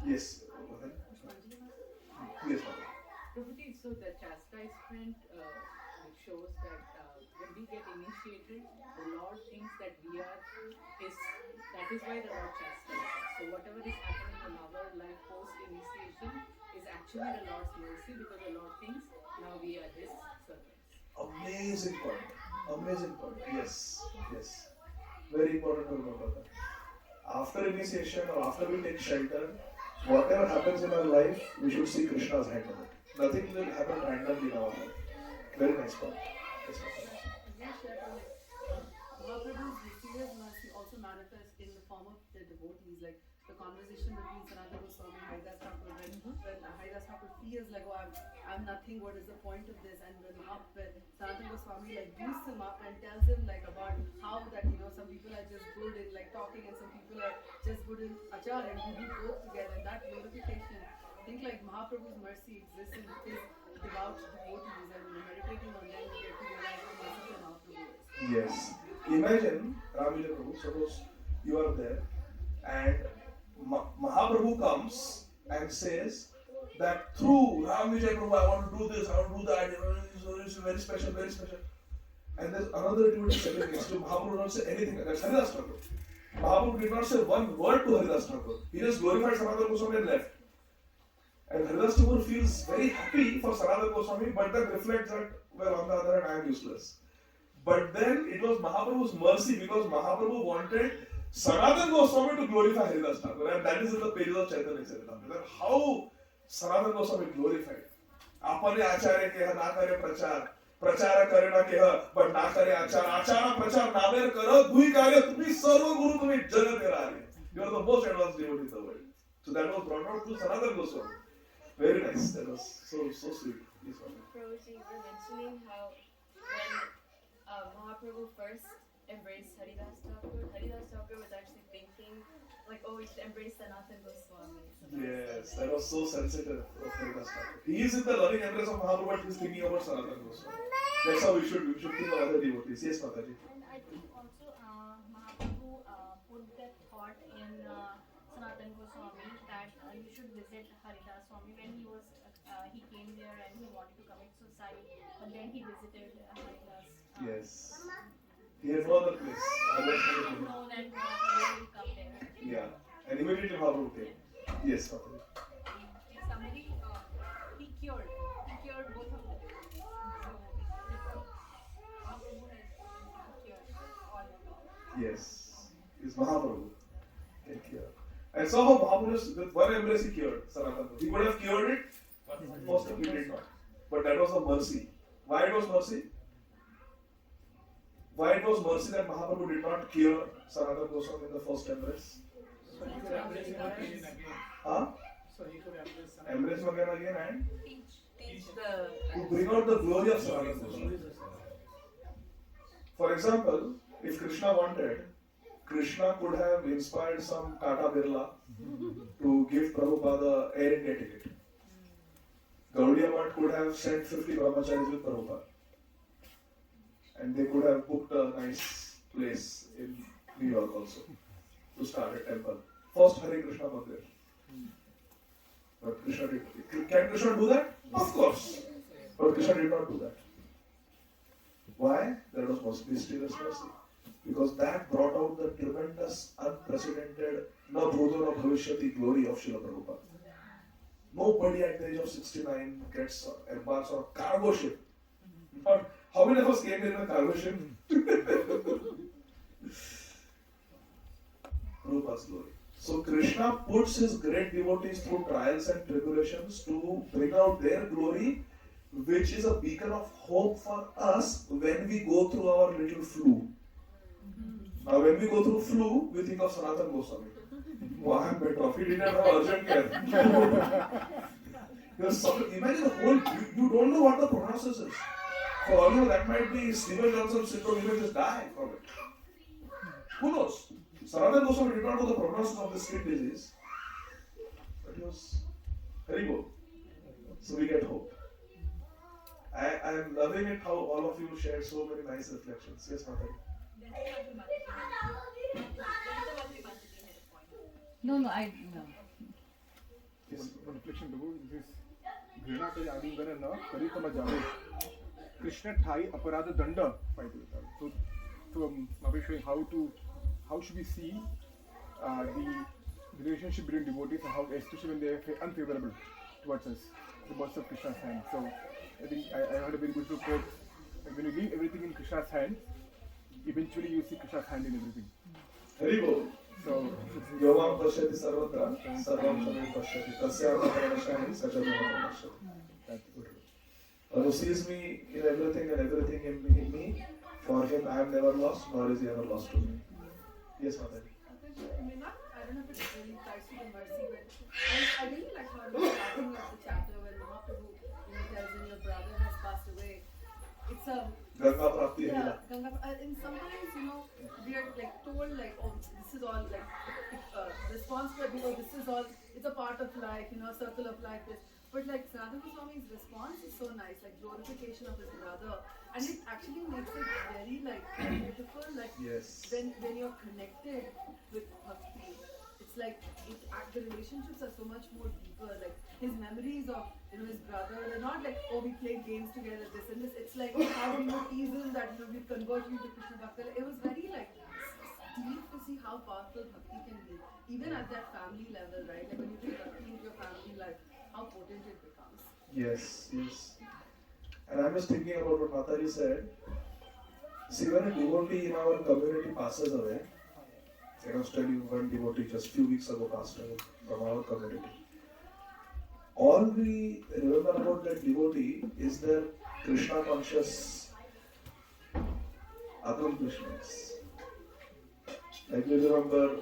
Yes, go ahead. Yes, Mahaprabhu. Prabhuji, so the chastisement shows that when we get initiated, the Lord thinks that we are His. That is why the Lord chastises us. So whatever is happening in our life post initiation is actually the Lord's mercy, because the Lord thinks now we are His servants. Amazing point. Amazing point. Yes. Yes. Very important to remember that. After initiation or after we take shelter, whatever happens in our life, we should see Krishna's hand on it. Nothing will happen randomly in our life. Very nice point. Yes, Mahaprabhu's mysterious mercy also manifests in the form of the devotees, like the conversation between Sanatana Goswami and Haridas Thakur, when Haridas Thakur feels like, oh, I'm nothing, what is the point of this? And when Sanatana Goswami like boosts him up and tells him like about how that, some people are just good in like talking and some people are just good in achar, and we do both together, and that glorification. I think like Mahaprabhu's mercy exists in his devout devotees, and meditating on them, you get to realize how merciful Mahaprabhu is. Yes. Imagine Ram Vijay Prabhu, suppose you are there and Mahaprabhu comes and says that through Ram Vijay Prabhu I want to do this, I want to do that, it's very special, very special. And there's another devotee sitting next to him. Mahaprabhu did not say anything. That's Haridas Thakur. Mahaprabhu did not say one word to Haridas Thakur. He just glorified Sanatana Goswami and left. And Haridas Thakur feels very happy for Sanatana Goswami, but then reflects that, well, on the other hand, I am useless. But then it was Mahaprabhu's mercy because Mahaprabhu wanted Sanatana Goswami to glorify Haridas Thakur. And that is in the pages of Chaitanya Charitamrita. How Sanatana Goswami glorified. Apane acharya keha na kare prachar. प्रचार करे ना केह पण ना करे आचार आचार प्रचार नामेर कर दुई कार्य तुम्ही सर्व गुरु तुम्ही जग तेरा आले. You are the most advanced devotee in the world. So that was brought out through Sanatana Goswami. Very nice. That was so sweet. Yes, Prabhuji, you were mentioning how when Mahaprabhu first embraced Haridas Thakur was actually thinking like, oh, we should embrace Sanatana Goswami. So yes, that was so sensitive of Haridas Thakur. He is in the loving embrace of Mahaprabhu, but he is thinking about Sanatana Goswami. That's how we should think of other devotees. Yes, Mataji. And I think also Mahaprabhu put that thought in Sanatana Goswami that you should visit Haridas Swami when he came there and he wanted to commit suicide, but then he visited Haridas. Yes. He had no other place. Know that Mahaprabhu will come there. Yeah. And immediately Mahaprabhu came. Yes, Mataji. Somebody he cured both of them. So Mahaprabhu has cured all of them. Yes. It's Mahaprabhu. Can cure. And somehow Mahaprabhu, with one embrace, he cured Sanatana. He could have cured it, most of it did not. But that was a mercy. Why it was mercy? Why it was mercy that Mahaprabhu did not cure Sanatana Goswami in the first embrace? So he could embrace him again. Huh? So he could embrace him Embrace him again and Teach the to bring out the glory of Sanatana Goswami. For example, if Krishna wanted, Krishna could have inspired some Tata Birla to give Prabhupada Air India ticket. Gaudiya Math could have sent 50 brahmacharis with Prabhupada. And they could have booked a nice place in New York also to start a temple. First Hare Krishna Mandir. But Krishna did. Can Krishna do that? Of course. But Krishna did not do that. Why? That was mysterious mercy. Because that brought out the tremendous, unprecedented, na bhuto na bhavishyati glory of Srila Prabhupada. Nobody at the age of 69 gets embarks on a cargo ship. But how many of us came in a cargo ship? Prabhupada's glory. So Krishna puts his great devotees through trials and tribulations to bring out their glory, which is a beacon of hope for us when we go through our little flu. Now when we go through flu, we think of Sanatana Goswami. Oh, I am better off. He didn't have urgent care. Imagine the whole, you don't know what the prognosis is. For all you know, that might be Stevens-Johnson syndrome, you may just die from it. Who knows? Sanatana Goswami did not know the prognosis of this skin disease. But he was very good. So we get hope. I am loving it how all of you shared so many nice reflections. Yes, Mataji. No, no. Yes. One reflection to this घृणा करी आलिंगन न करी तम जावे कृष्ण ठाई अपराध दंड पाहिजे. So Mahesh showing how should we see the relationship between devotees and how, especially when they are unfavorable towards us, the birds of Krishna's hand. So I think I heard a very good quote. When you leave everything in Krishna's hand, eventually you see Krishna's hand in everything. Very good. So Yovam pashyati sarvatra, sarvam shamay pashyati, tasyama pranashani, sajamama pranashati. That's good. Who sees me in everything and everything in me, for him I am never lost, nor is he ever lost to me. Yes, Mataji. I don't know if it really ties to the mercy, but I really like how the starting of the chapter when Mahaprabhu tells him your brother has passed away. It's a Ganga Prapti yeah, Ganga. And sometimes we are like told like, oh, this is all like response to this is all. It's a part of life, circle of life. But like Sanatana Goswami's response is so nice, like glorification of his brother, and it actually makes it very like beautiful. Like Yes. when you're connected with bhakti, it's like the relationships are so much more deeper. Like his memories of his brother, they're not like, oh, we played games together, this and this. It's like how we would tease him that we convert you to Krishna Bhakti. It was very like deep to see how powerful bhakti can be, even at that family level, right? Like when you bring bhakti into your family life, how potent it becomes. Yes, yes. And I was thinking about what Mataji said. See, when a devotee in our community passes away, I was telling you one devotee just few weeks ago passed away from our community. All we remember about that devotee is their Krishna conscious accomplishments. Like we remember,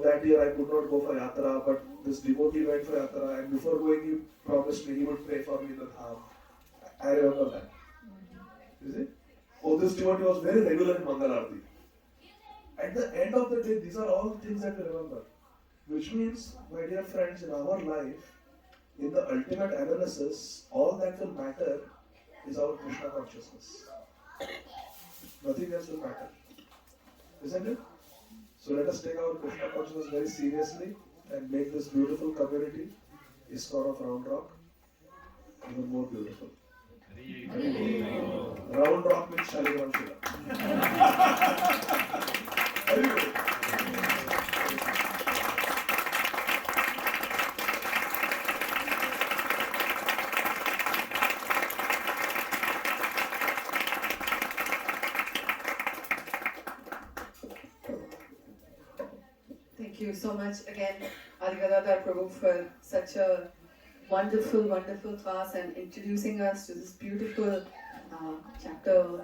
that year I could not go for yatra, but this devotee went for yatra, and before going he promised me he would pray for me in the dham. I remember that. You see? Oh, this devotee was very regular in Mangal Aarti. At the end of the day, these are all things that we remember. Which means, my dear friends, in our life, in the ultimate analysis, all that will matter is our Krishna consciousness. Nothing else will matter. Isn't it? So let us take our Krishna consciousness very seriously and make this beautiful community, ISKCON of Round Rock, even more beautiful. Round Rock means Shaligram Shila. Very good. Thank you so much again, Adigadadhar Prabhu, for such a wonderful, wonderful class and introducing us to this beautiful chapter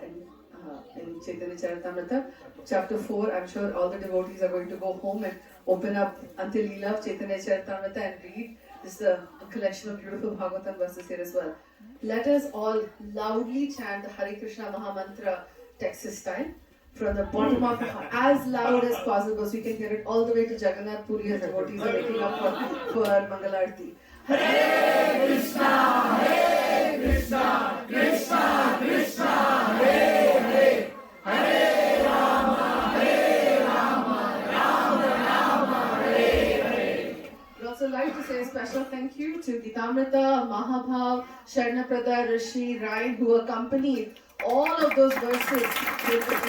in Chaitanya Charitamrita. Chapter 4, I'm sure all the devotees are going to go home and open up Antya Leela of Chaitanya Charitamrita and read. This is a collection of beautiful Bhagavatam verses here as well. Let us all loudly chant the Hare Krishna Mahamantra Texas style from the bottom of the heart, as loud as possible, so you can hear it all the way to Jagannath Puri as devotees are waking up for Mangalarti. Hare Krishna, Hare Krishna, Krishna Krishna, Hare Hare, Hare Rama, Rama Rama, Hare Hare. We'd also like to say a special thank you to Gitamrita, Mahabhav, Sharnaprada, Rishi, Ryan, who accompanied all of those verses with the